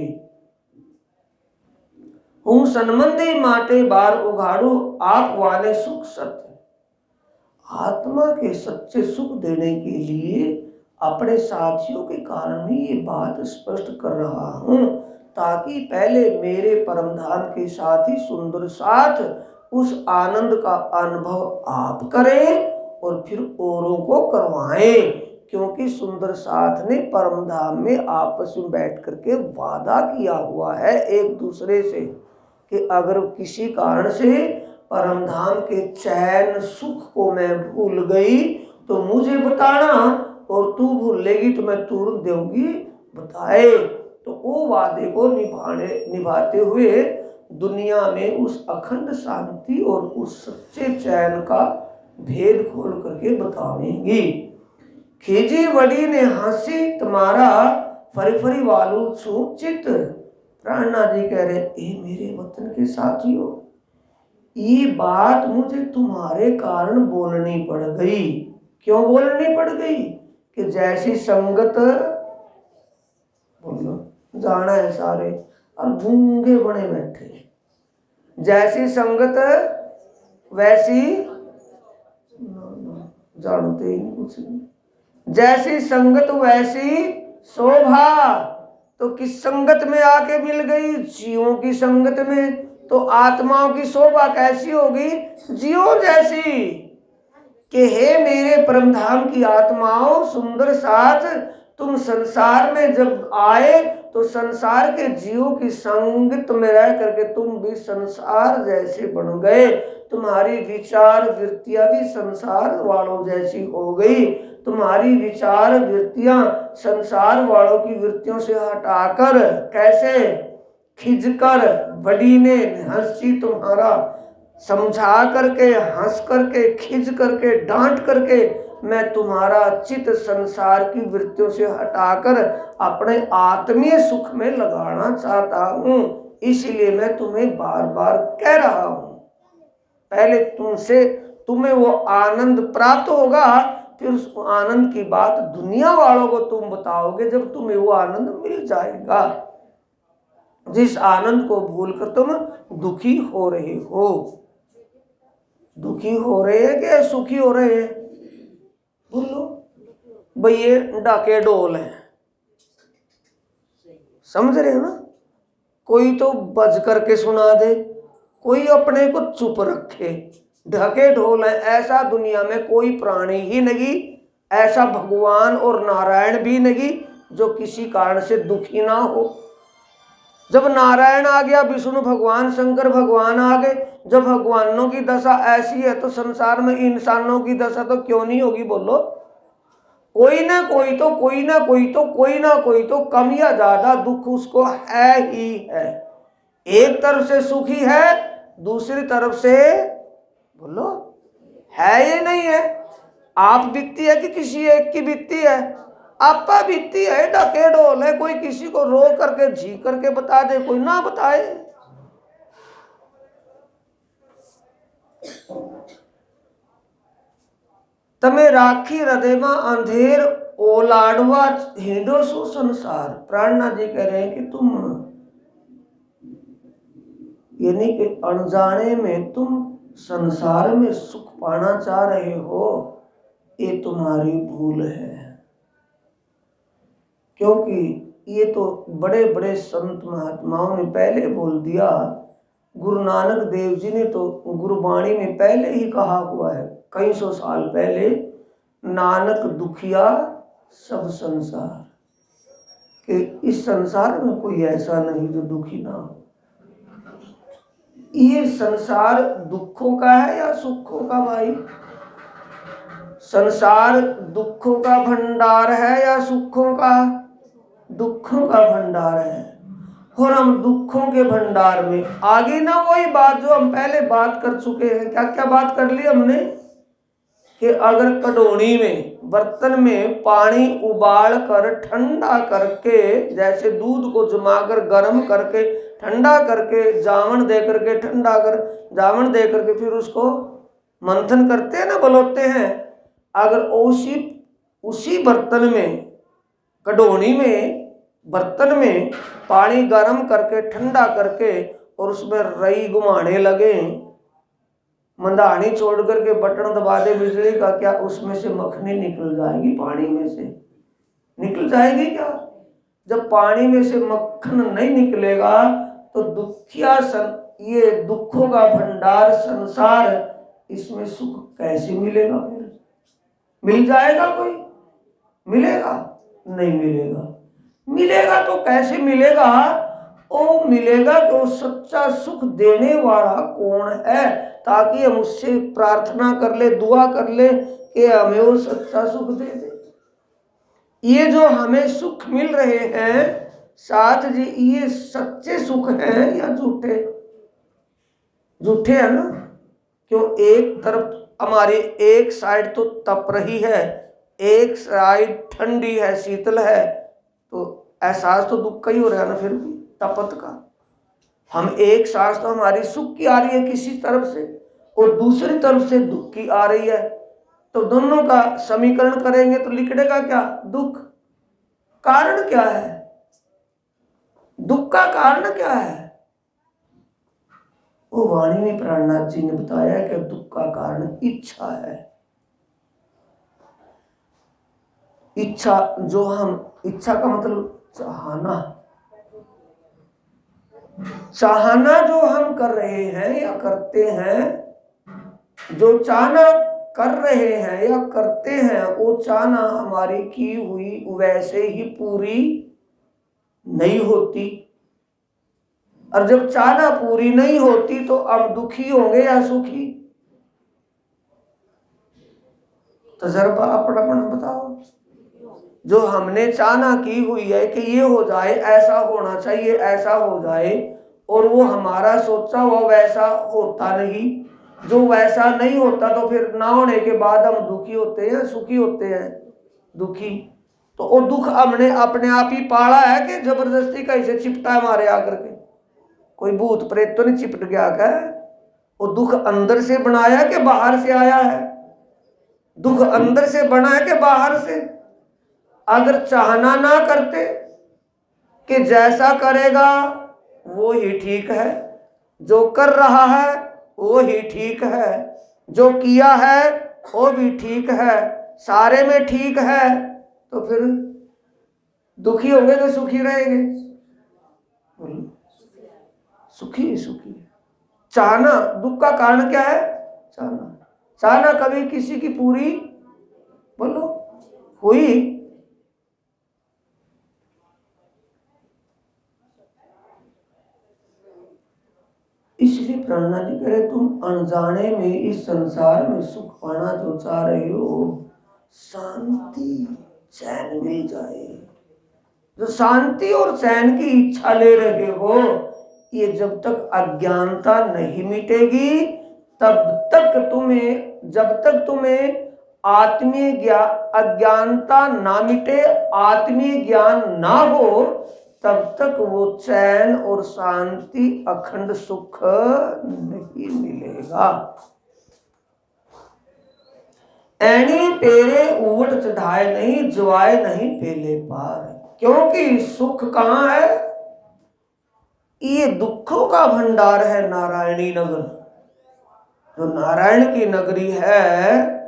Speaker 1: हूँ संबंधी माटे बार उघाड़ू आप वाले सुख सत्य। आत्मा के सच्चे सुख देने के लिए अपने साथियों के कारण ही ये बात स्पष्ट कर रहा हूं, ताकि पहले मेरे परम धाम के साथ ही सुंदर साथ उस आनंद का अनुभव आप करें और फिर औरों को करवाएं। क्योंकि सुंदर साथ ने परम धाम में आपस में बैठ करके वादा किया हुआ है एक दूसरे से कि अगर किसी कारण से परम धाम के चैन सुख को मैं भूल गई तो मुझे बताना, और तू भूलेगी तो मैं तुरंत दूंगी बताए। तो वो वादे को निभाते हुए दुनिया में उस अखंड शांति और उस सच्चे चैन का भेद खोल करके बतावेंगी। खीजी बड़ी ने हंसी तुम्हारा फरी वालू छू चित। प्राणनाथ जी कह रहे, ए मेरे वतन के साथियों, ये बात मुझे तुम्हारे कारण बोलनी पड़ गई। क्यों बोलनी पड़ गई? कि जैसी संगत, बोलो जाना है सारे और गूंगे बने बैठे, जैसी संगत वैसी जानते ही कुछ नहीं, जैसी संगत वैसी शोभा। तो किस संगत में आके मिल गई? जीवों की संगत में। तो आत्माओं की शोभा कैसी होगी? जीवों जैसी। कि हे मेरे परमधाम की आत्माओं, सुंदर साथ तुम संसार में जब आए तो संसार के जीवों की संगत में रह करके तुम भी संसार जैसे बन गए। तुम्हारी विचार वृत्तियां भी संसार वालों जैसी हो गई। तुम्हारी विचार वृत्तियां संसार वालों की वृत्तियों से हटाकर, कैसे? खिंचकर, बड़ी ने हंसी तुम्हारा समझा करके, हंस करके, खिंच करके, डांट करके मैं तुम्हारा चित्त संसार की वृत्तियों से हटाकर अपने आत्मीय सुख में लगाना चाहता हूं। इसीलिए मैं तुम्हें बार बार कह रहा हूं, पहले तुम्हें वो आनंद प्राप्त होगा, फिर उस आनंद की बात दुनिया वालों को तुम बताओगे जब तुम्हें वो आनंद मिल जाएगा, जिस आनंद को भूलकर तुम दुखी हो रहे हो। दुखी हो रहे हैं कि सुखी हो रहे हैं? बोलो भाई, ये डाके डोल है, समझ रहे हो ना? कोई तो बज करके सुना दे, कोई अपने को चुप रखे। ढके ढोल है, ऐसा दुनिया में कोई प्राणी ही नहीं, ऐसा भगवान और नारायण भी नहीं जो किसी कारण से दुखी ना हो। जब नारायण आ गया, विष्णु भगवान, शंकर भगवान आ गए, जब भगवानों की दशा ऐसी है तो संसार में इंसानों की दशा तो क्यों नहीं होगी? बोलो, कोई ना कोई तो, कोई ना कोई तो, कोई ना कोई तो कम या ज्यादा दुख उसको है ही है। एक तरफ से सुखी है, दूसरी तरफ से बोलो है ये नहीं है। आप बीतती है कि किसी एक की बीतती है? आपका बीतती है, डके डोल है। कोई किसी को रो करके जी करके बता दे, कोई ना बताए। तमे राखी हृदय में अंधेर ओलाडवा हिंडो सो संसार। प्राणनाथ जी कह रहे हैं कि तुम, यानी कि अनजाने में तुम संसार में सुख पाना चाह रहे हो, ये तुम्हारी भूल है। क्योंकि ये तो बड़े बड़े संत महात्माओं ने पहले बोल दिया। गुरु नानक देव जी ने तो गुरुवाणी में पहले ही कहा हुआ है, कई सौ साल पहले, नानक दुखिया सब संसार, कि इस संसार में कोई ऐसा नहीं जो दुखी ना हो। ये संसार दुखों का है या सुखों का? भाई, संसार दुखों का भंडार है या सुखों का? दुखों का भंडार है। और हम दुखों के भंडार में आगे ना वही बात जो हम पहले बात कर चुके हैं। क्या क्या बात कर ली हमने? कि अगर कटोरी में, बर्तन में पानी उबाल कर ठंडा करके, जैसे दूध को जमाकर गर्म करके ठंडा करके जावन दे करके ठंडा कर जावन दे करके फिर उसको मंथन करते हैं ना, बलोते हैं। अगर उसी उसी बर्तन में, कढ़ोनी में, बर्तन में पानी गर्म करके ठंडा करके और उसमें रई घुमाने लगे, मंदानी छोड़ करके बटन दबा दे बिजली का, क्या उसमें से मक्खनी निकल जाएगी? पानी में से निकल जाएगी क्या? जब पानी में से मक्खन नहीं निकलेगा तो दुखिया ये दुखों का भंडार संसार, इसमें सुख कैसे मिलेगा? फिर मिल जाएगा कोई? मिलेगा? नहीं मिलेगा। मिलेगा तो कैसे मिलेगा? वो मिलेगा कि वो सच्चा सुख देने वाला कौन है, ताकि हम उससे प्रार्थना कर ले, दुआ कर ले कि हमें वो सच्चा सुख दे दे। ये जो हमें सुख मिल रहे हैं साथ जी, ये सच्चे सुख हैं या झूठे? झूठे है ना। क्यों? एक तरफ हमारी एक साइड तो तप रही है, एक साइड ठंडी है, शीतल है, तो एहसास तो दुख का ही हो रहा है ना फिर भी, तपत का। हम एक सांस तो हमारी सुख की आ रही है किसी तरफ से और दूसरी तरफ से दुख की आ रही है, तो दोनों का समीकरण करेंगे तो लिखड़ेगा क्या? दुख। कारण क्या है? दुख का कारण क्या है? वो वाणी में प्राणनाथ जी ने बताया कि दुख का कारण इच्छा है। इच्छा, जो हम, इच्छा का मतलब चाहना, चाहना जो हम कर रहे हैं या करते हैं, जो चाहना कर रहे हैं या करते हैं, वो चाहना हमारी की हुई वैसे ही पूरी नहीं होती। और जब चाहना पूरी नहीं होती तो हम दुखी होंगे या सुखी? तजर्बा अपना अपना बताओ। जो हमने चाहना की हुई है कि ये हो जाए, ऐसा होना चाहिए, ऐसा हो जाए, और वो हमारा सोचा हुआ वैसा होता नहीं, जो वैसा नहीं होता, तो फिर ना होने के बाद हम दुखी होते हैं, सुखी होते हैं? दुखी। तो वो दुख हमने अपने आप ही पाला है कि जबरदस्ती कैसे चिपटा है हमारे आकर के? कोई भूत प्रेत तो नहीं चिपट गया क्या? वो दुख अंदर से बनाया कि बाहर से आया है? दुख अंदर से बना है कि बाहर से? अगर चाहना ना करते कि जैसा करेगा वो ही ठीक है, जो कर रहा है वो ही ठीक है, जो किया है वो भी ठीक है, सारे में ठीक है, तो फिर दुखी होंगे तो सुखी रहेंगे? सुखी सुखी। चाहना, दुख का कारण क्या है? चाहना। चाहना कभी किसी की पूरी बोलो हुई? इसलिए प्राणनाथ जी कह रहे, तुम अनजाने में इस संसार में सुख पाना जो चाह रहे हो, शांति चैन मिल जाए, जो शांति और चैन की इच्छा ले रहे हो, ये जब तक अज्ञानता नहीं मिटेगी तब तक तुम्हें, जब तक तुम्हें आत्मीय ज्ञान, अज्ञानता ना मिटे, आत्मीय ज्ञान ना हो, तब तक वो चैन और शांति, अखंड सुख नहीं मिलेगा। ऐनी पेरे ऊवट चढ़ाए नहीं, जवाए नहीं पेले पार। क्योंकि सुख कहाँ है? ये दुखों का भंडार है नारायणी नगर। जो नारायण की नगरी है,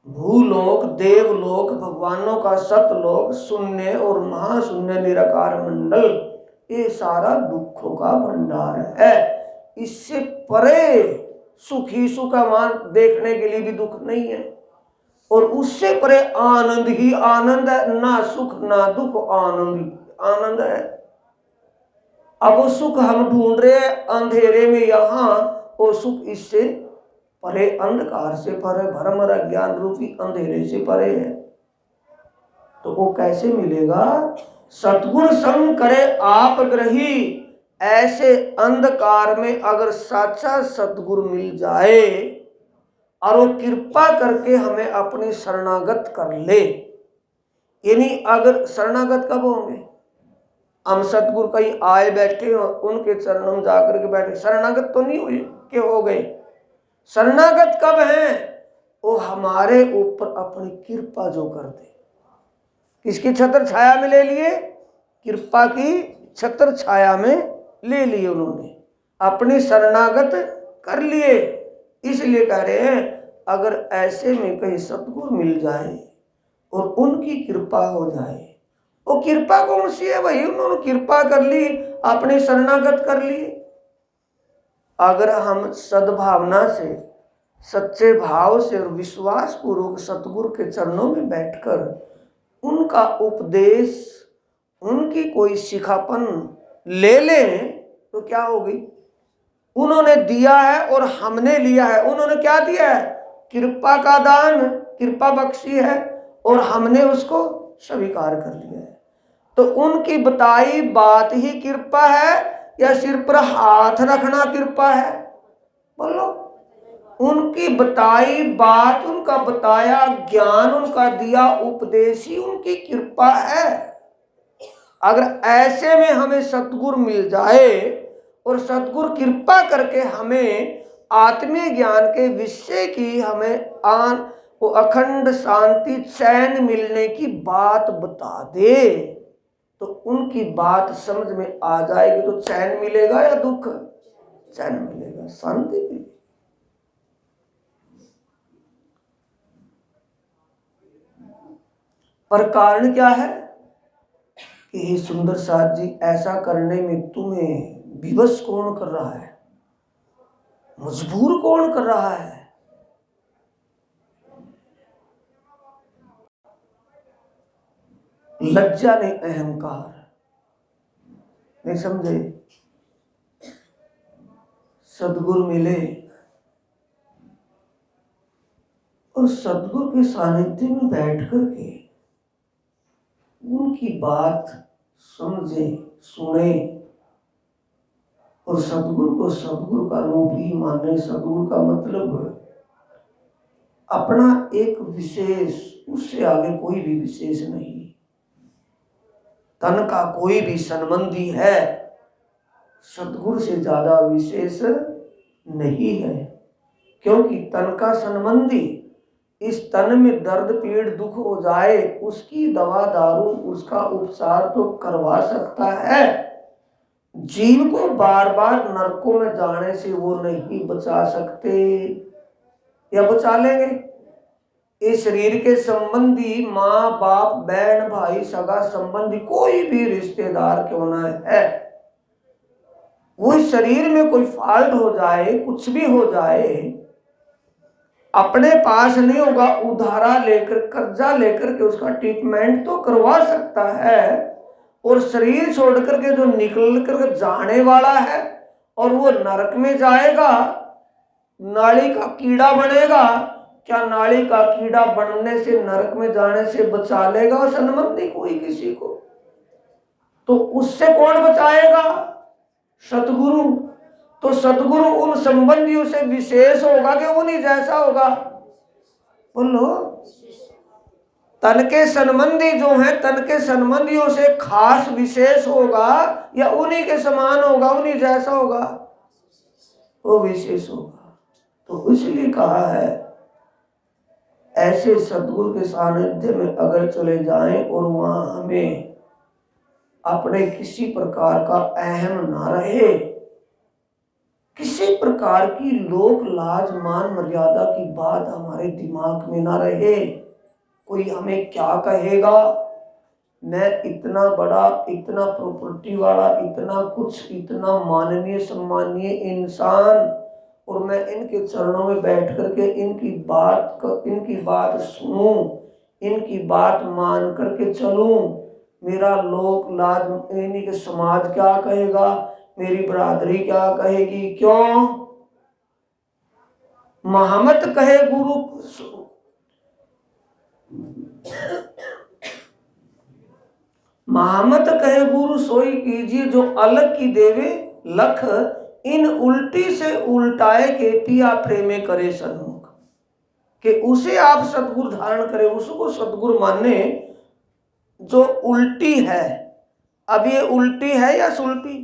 Speaker 1: भूलोक, देवलोक, भगवानों का सतलोक, शून्य और महाशून्य निराकार मंडल, ये सारा दुखों का भंडार है। इससे परे सुख ही सुख मान देखने के लिए भी दुख नहीं है, और उससे परे आनंद ही आनंद है, ना सुख ना दुख, आनंद आनंद है। अब वो सुख हम ढूंढ रहे हैं अंधेरे में, यहाँ वो सुख इससे परे, अंधकार से परे, भ्रम और अज्ञान रूपी अंधेरे से परे है। तो वो कैसे मिलेगा? सतगुण संग करे आप ग्रही। ऐसे अंधकार में अगर साचा सतगुरु मिल जाए और वो कृपा करके हमें अपनी शरणागत कर ले, यानी अगर शरणागत कब होंगे? हम सतगुरु कहीं आए बैठे हो, उनके चरणों में जाकर के बैठे, शरणागत तो नहीं हुए कि हो गए? शरणागत कब हैं? वो हमारे ऊपर अपनी कृपा जो कर दे, किसकी छत्र छाया में ले लिए? कृपा की छत्र छाया में ले लिए, उन्होंने अपनी शरणागत कर लिए। इसलिए कह रहे हैं अगर ऐसे में कहीं सतगुरु मिल जाए और उनकी कृपा हो जाए, वो कृपा कौन सी है भाई? उन्होंने कृपा कर ली, अपनी शरणागत कर ली। अगर हम सद्भावना से, सच्चे भाव से और विश्वास पूर्वक सतगुरु के चरणों में बैठकर उनका उपदेश, उनकी कोई शिखापन ले लें तो क्या होगी? उन्होंने दिया है और हमने लिया है। उन्होंने क्या दिया है? कृपा का दान, कृपा बख्शी है और हमने उसको स्वीकार कर लिया है। तो उनकी बताई बात ही कृपा है या सिर पर हाथ रखना कृपा है? बोलो। उनकी बताई बात, उनका बताया ज्ञान, उनका दिया उपदेश ही उनकी कृपा है। अगर ऐसे में हमें सतगुरु मिल जाए और सतगुरु कृपा करके हमें आत्मीय ज्ञान के विषय की हमें वो अखंड शांति चैन मिलने की बात बता दे तो उनकी बात समझ में आ जाएगी तो चैन मिलेगा या दुख? चैन मिलेगा, शांति मिलेगी। पर कारण क्या है कि हे सुंदर साथ जी, ऐसा करने में तुम्हें विवश कौन कर रहा है? मजबूर कौन कर रहा है? लज्जा नहीं, अहंकार नहीं। समझे? सदगुरु मिले और सदगुरु के सानिध्य में बैठ करके उनकी बात समझे, सुने और सदगुरु को सदगुरु का रूप ही माने। सदगुरु का मतलब अपना एक विशेष, उससे आगे कोई भी विशेष नहीं। तन का कोई भी संबंधी है, सदगुरु से ज्यादा विशेष नहीं है। क्योंकि तन का संबंधी इस तन में दर्द पीड़ दुख हो जाए उसकी दवा दारू, उसका उपचार तो करवा सकता है। जीव को बार बार नरकों में जाने से वो नहीं बचा सकते, या बचा लेंगे? इस शरीर के संबंधी, माँ बाप बहन भाई सगा संबंधी, कोई भी रिश्तेदार क्यों ना है, वो इस शरीर में कोई फॉल्ट हो जाए, कुछ भी हो जाए, अपने पास नहीं होगा, उधारा लेकर कर्जा लेकर के उसका ट्रीटमेंट तो करवा सकता है। और शरीर छोड़ करके जो निकल कर जाने वाला है और वो नरक में जाएगा, नाली का कीड़ा बनेगा, क्या नाली का कीड़ा बनने से, नरक में जाने से बचा लेगा संबंधी कोई किसी को? तो उससे कौन बचाएगा? सतगुरु। तो सतगुरु उन संबंधियों से विशेष होगा कि उन्हीं जैसा होगा? बोलो। तन के संबंधी जो है, तन के संबंधियों से खास विशेष होगा या उन्हीं के समान होगा, उन्हीं जैसा होगा? वो विशेष होगा। तो इसलिए कहा है ऐसे सतगुरु के सानिध्य में अगर चले जाएं और वहां हमें अपने किसी प्रकार का अहम ना रहे, किसी प्रकार की लोक लाज मान मर्यादा की बात हमारे दिमाग में ना रहे, कोई हमें क्या कहेगा, मैं इतना बड़ा, इतना प्रॉपर्टी वाला, इतना कुछ, इतना माननीय सम्मानीय इंसान, और मैं इनके चरणों में बैठ करके इनकी बात सुनूं, इनकी बात मान करके चलूं, मेरा लोक लाज, इन्हीं के समाज क्या कहेगा, मेरी बरादरी क्या कहेगी? क्यों? महामत कहे गुरु, महामत कहे गुरु सोई कीजिए, जो अलग की देवे लख, इन उल्टी से उल्टाए के पिया प्रेमे करे सन्मुख। कि उसे आप सतगुरु धारण करें, उसको सतगुरु माने जो उल्टी है। अब ये उल्टी है या सुल्टी?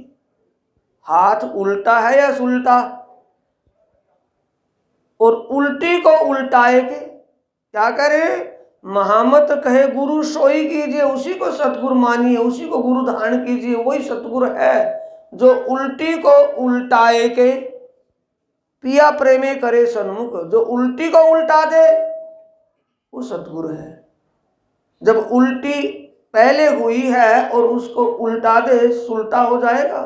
Speaker 1: हाथ उल्टा है या सुल्टा? और उल्टी को उल्टाए के क्या करें? महामत कहे गुरु सोई कीजिए, उसी को सतगुरु मानिए, उसी को गुरु धारण कीजिए। वही सतगुरु है जो उल्टी को उल्टाए के पिया प्रेमे करे सन्मुख। जो उल्टी को उल्टा दे वो सतगुरु है। जब उल्टी पहले हुई है और उसको उल्टा दे, सुलटा हो जाएगा।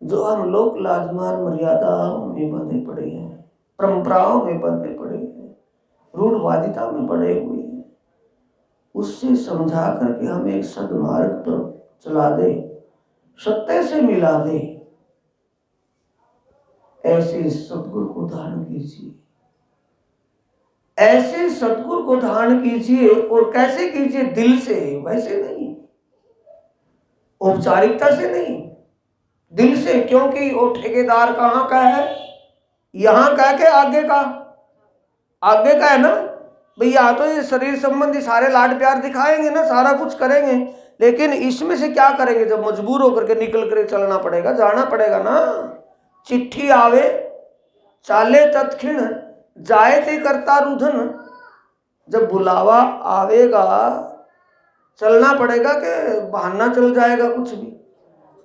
Speaker 1: जो हम लोक लाजमान मर्यादाओं में बंधे पड़े हैं, परंपराओं में बंधे पड़े हैं, रूढ़वादिता में पड़े हुए हैं, उससे समझा करके हमें एक सदमार्ग पर चला दे, सत्य से मिला दे। ऐसे सतगुरु को धारण कीजिए, ऐसे सतगुरु को धारण कीजिए। और कैसे कीजिए? दिल से, वैसे नहीं, औपचारिकता से नहीं, दिल से। क्योंकि वो ठेकेदार कहाँ का है? यहां का के आगे का, आगे का है ना भैया। तो ये शरीर संबंधी सारे लाड प्यार दिखाएंगे ना, सारा कुछ करेंगे, लेकिन इसमें से क्या करेंगे? जब मजबूर होकर के निकल कर चलना पड़ेगा, जाना पड़ेगा ना। चिट्ठी आवे चाले तत्क्षण जाए ते करता रुधन। जब बुलावा आवेगा चलना पड़ेगा कि बहाना चल जाएगा? कुछ भी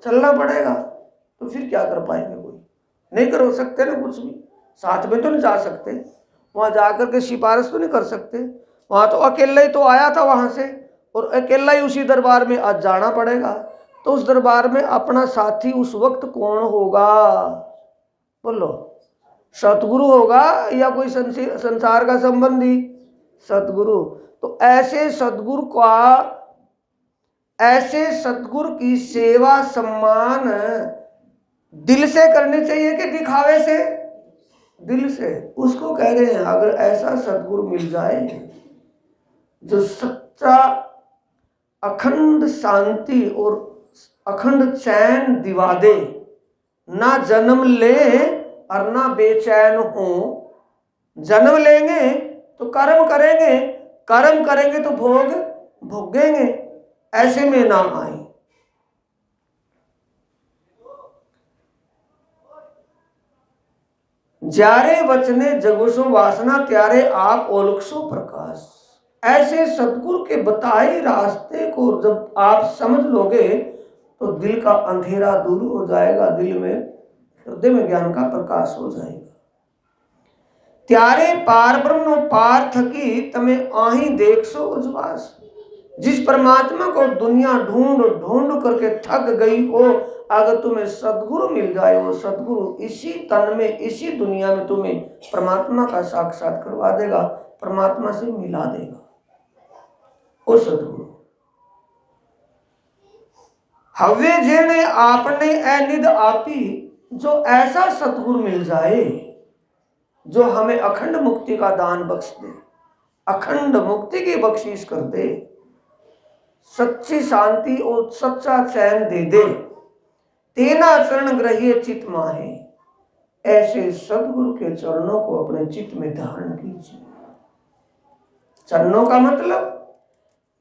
Speaker 1: चलना पड़ेगा। तो फिर क्या कर पाएंगे? कोई नहीं कर सकते ना कुछ भी। साथ में तो नहीं जा सकते, वहां जाकर के सिफारिश तो नहीं कर सकते। वहां तो अकेला ही तो आया था वहां से, और अकेला ही उसी दरबार में आज जाना पड़ेगा। तो उस दरबार में अपना साथी उस वक्त कौन होगा? बोलो, सतगुरु होगा या कोई संसार का संबंधी? सतगुरु। तो ऐसे सतगुरु की सेवा सम्मान दिल से करनी चाहिए कि दिखावे से? दिल से। उसको कह रहे हैं अगर ऐसा सतगुरु मिल जाए जो सच्चा अखंड शांति और अखंड चैन दिवा दे, ना जन्म ले और ना बेचैन हो। जन्म लेंगे तो कर्म करेंगे, कर्म करेंगे तो भोग भोगेंगे, ऐसे में ना आए। जारे वचने जगोसो वासना, त्यारे आप ओलक्षो प्रकाश। ऐसे सतगुरु के बताए रास्ते को जब आप समझ लोगे तो दिल का अंधेरा दूर हो जाएगा, दिल में हृदय में ज्ञान का प्रकाश हो जाएगा। त्यारे पार ब्रह्म पार थकी तमे आही देखसो उजवास। जिस परमात्मा को दुनिया ढूंढ ढूंढ करके थक गई हो, अगर तुम्हें सदगुरु मिल जाए, वो सदगुरु इसी तन में इसी दुनिया में तुम्हें परमात्मा का साक्षात करवा देगा, परमात्मा से मिला देगा वो सदगुरु। हवे जेने आपने अनिद आपी। जो ऐसा सदगुरु मिल जाए जो हमें अखंड मुक्ति का दान बख्श दे, अखंड मुक्ति की बख्शीश कर दे, सच्ची शांति और सच्चा चैन दे दे। तेना चरण ग्रहिए चित माहे। ऐसे सदगुरु के चरणों को अपने चित्त में धारण कीजिए। चरणों का मतलब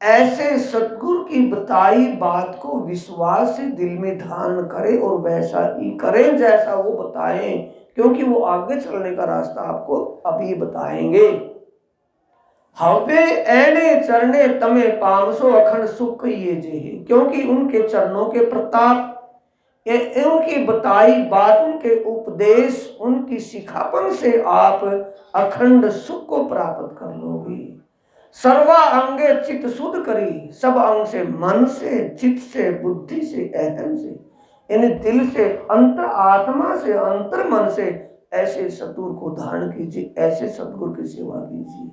Speaker 1: ऐसे सदगुरु की बताई बात को विश्वास से दिल में धारण करें और वैसा ही करें जैसा वो बताएं, क्योंकि वो आगे चलने का रास्ता आपको अभी बताएंगे। हवे ऐने चरणे तमे पामसो अखंड सुख ये जेहे। क्योंकि उनके चरणों के प्रताप, उनकी बताई बात, उनके उपदेश, उनकी सिखापन से आप अखंड सुख को प्राप्त कर लोगे। सर्वा अंगे चित्त शुद्ध करी। सब अंग से, मन से, चित्त से, बुद्धि से, अहम से, यानी दिल से, अंतर आत्मा से, अंतर मन से ऐसे सतगुरु को धारण कीजिए, ऐसे सतगुरु की सेवा कीजिए।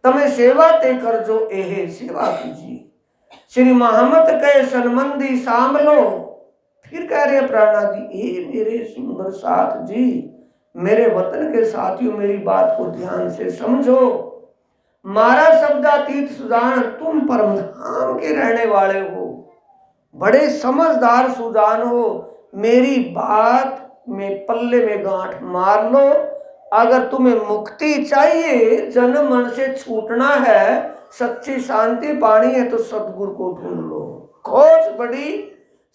Speaker 1: तमें सेवा ते कर जो एहे सेवा कीजिए। श्री महामत कहे सनमंदी सांभलो। फिर कह रहे प्राणा जी, ए मेरे सुंदर साथ जी, मेरे वतन के साथियों, मेरी बात को ध्यान से समझो। मारा शब्दातीत सुजान, तुम परम धाम के रहने वाले हो, बड़े समझदार सुजान हो। मेरी बात में पल्ले में गांठ मार लो। अगर तुम्हें मुक्ति चाहिए, जन्म मन से छूटना है, सच्ची शांति पानी है, तो सतगुरु को ढूंढ लो। खोज बड़ी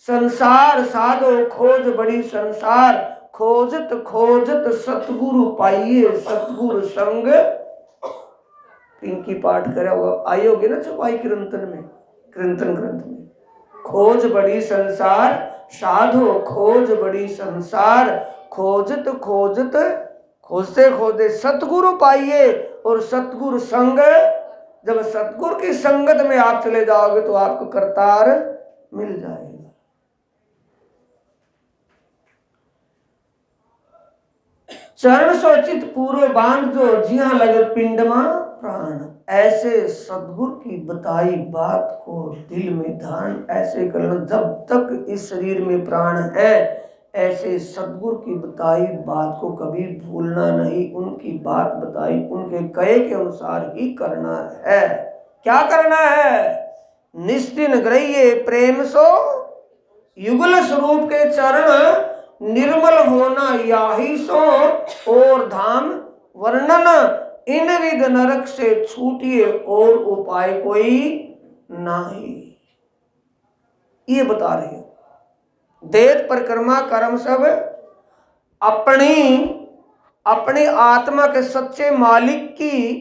Speaker 1: संसार साधो, खोज बड़ी संसार, खोजत खोजत सतगुरु पाइए, सतगुरु संग पिंकी पाठ करे होगा, आई होगी ना चौपाई कीर्तन में, कीर्तन ग्रंथ में। खोज बड़ी संसार साधो, खोज बड़ी संसार, खोजत खोजत खोजते खोजते सतगुरु पाइए। और सतगुरु संग, जब सतगुरु की संगत में आप चले जाओगे तो आपको करतार मिल जाएगा। चरण सोचित पूर्व बांध जो, जिया लगे पिंड में प्राण। ऐसे सदगुरु की बताई बात को दिल में धारण ऐसे करना, जब तक इस शरीर में प्राण है ऐसे सदगुरु की बताई बात को कभी भूलना नहीं। उनकी बात बताई उनके कहे के अनुसार ही करना है। क्या करना है? निस्दिन ग्रहिए प्रेम सो, युगल स्वरूप के चरण निर्मल होना याही सो। और धाम वर्णन इन विध नरक से छूटिए, और उपाय कोई नहीं। ये बता रहे हैं देव परिक्रमा कर्म सब अपनी आत्मा के सच्चे मालिक की,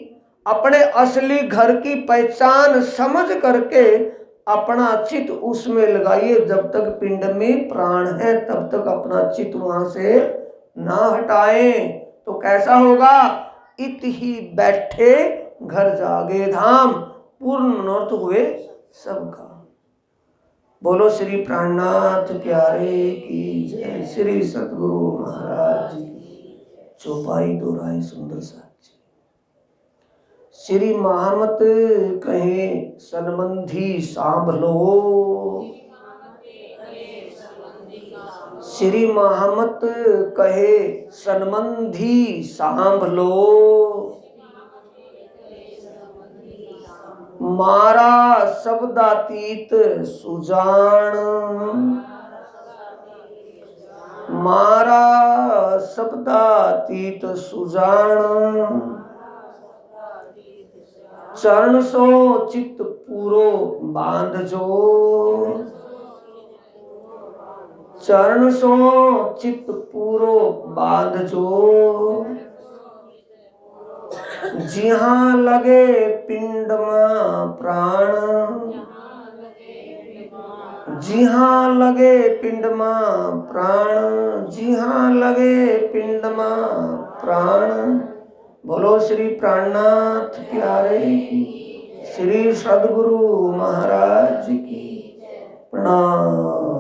Speaker 1: अपने असली घर की पहचान समझ करके अपना चित्त उसमें लगाइए। जब तक पिंड में प्राण है तब तक अपना चित्त वहां से ना हटाएं। तो कैसा होगा? इत ही बैठे घर जागे धाम, पूर्ण मनोरथ हुए सबका। बोलो श्री प्राणनाथ प्यारे की जय, श्री सतगुरु महाराज की। चौपाई दोहराई सुंदर साची। श्री महामत कहे सनबंधी सांभलो, श्री महामत कहे सनबंधी सांभलो। मारा शब्दातीत सुजान, मारा शब्दातीत सुजान। चरण सो चित्त पूरो बांध जो, चरण सो चित्त पूरो बांध जो। जिहाँ लगे पिंड में प्राण, जिहाँ लगे पिंड में प्राण, जिहाँ लगे पिंड में प्राण। बोलो श्री प्राणनाथ प्यारे की, श्री सद्गुरु महाराज की प्रणाम।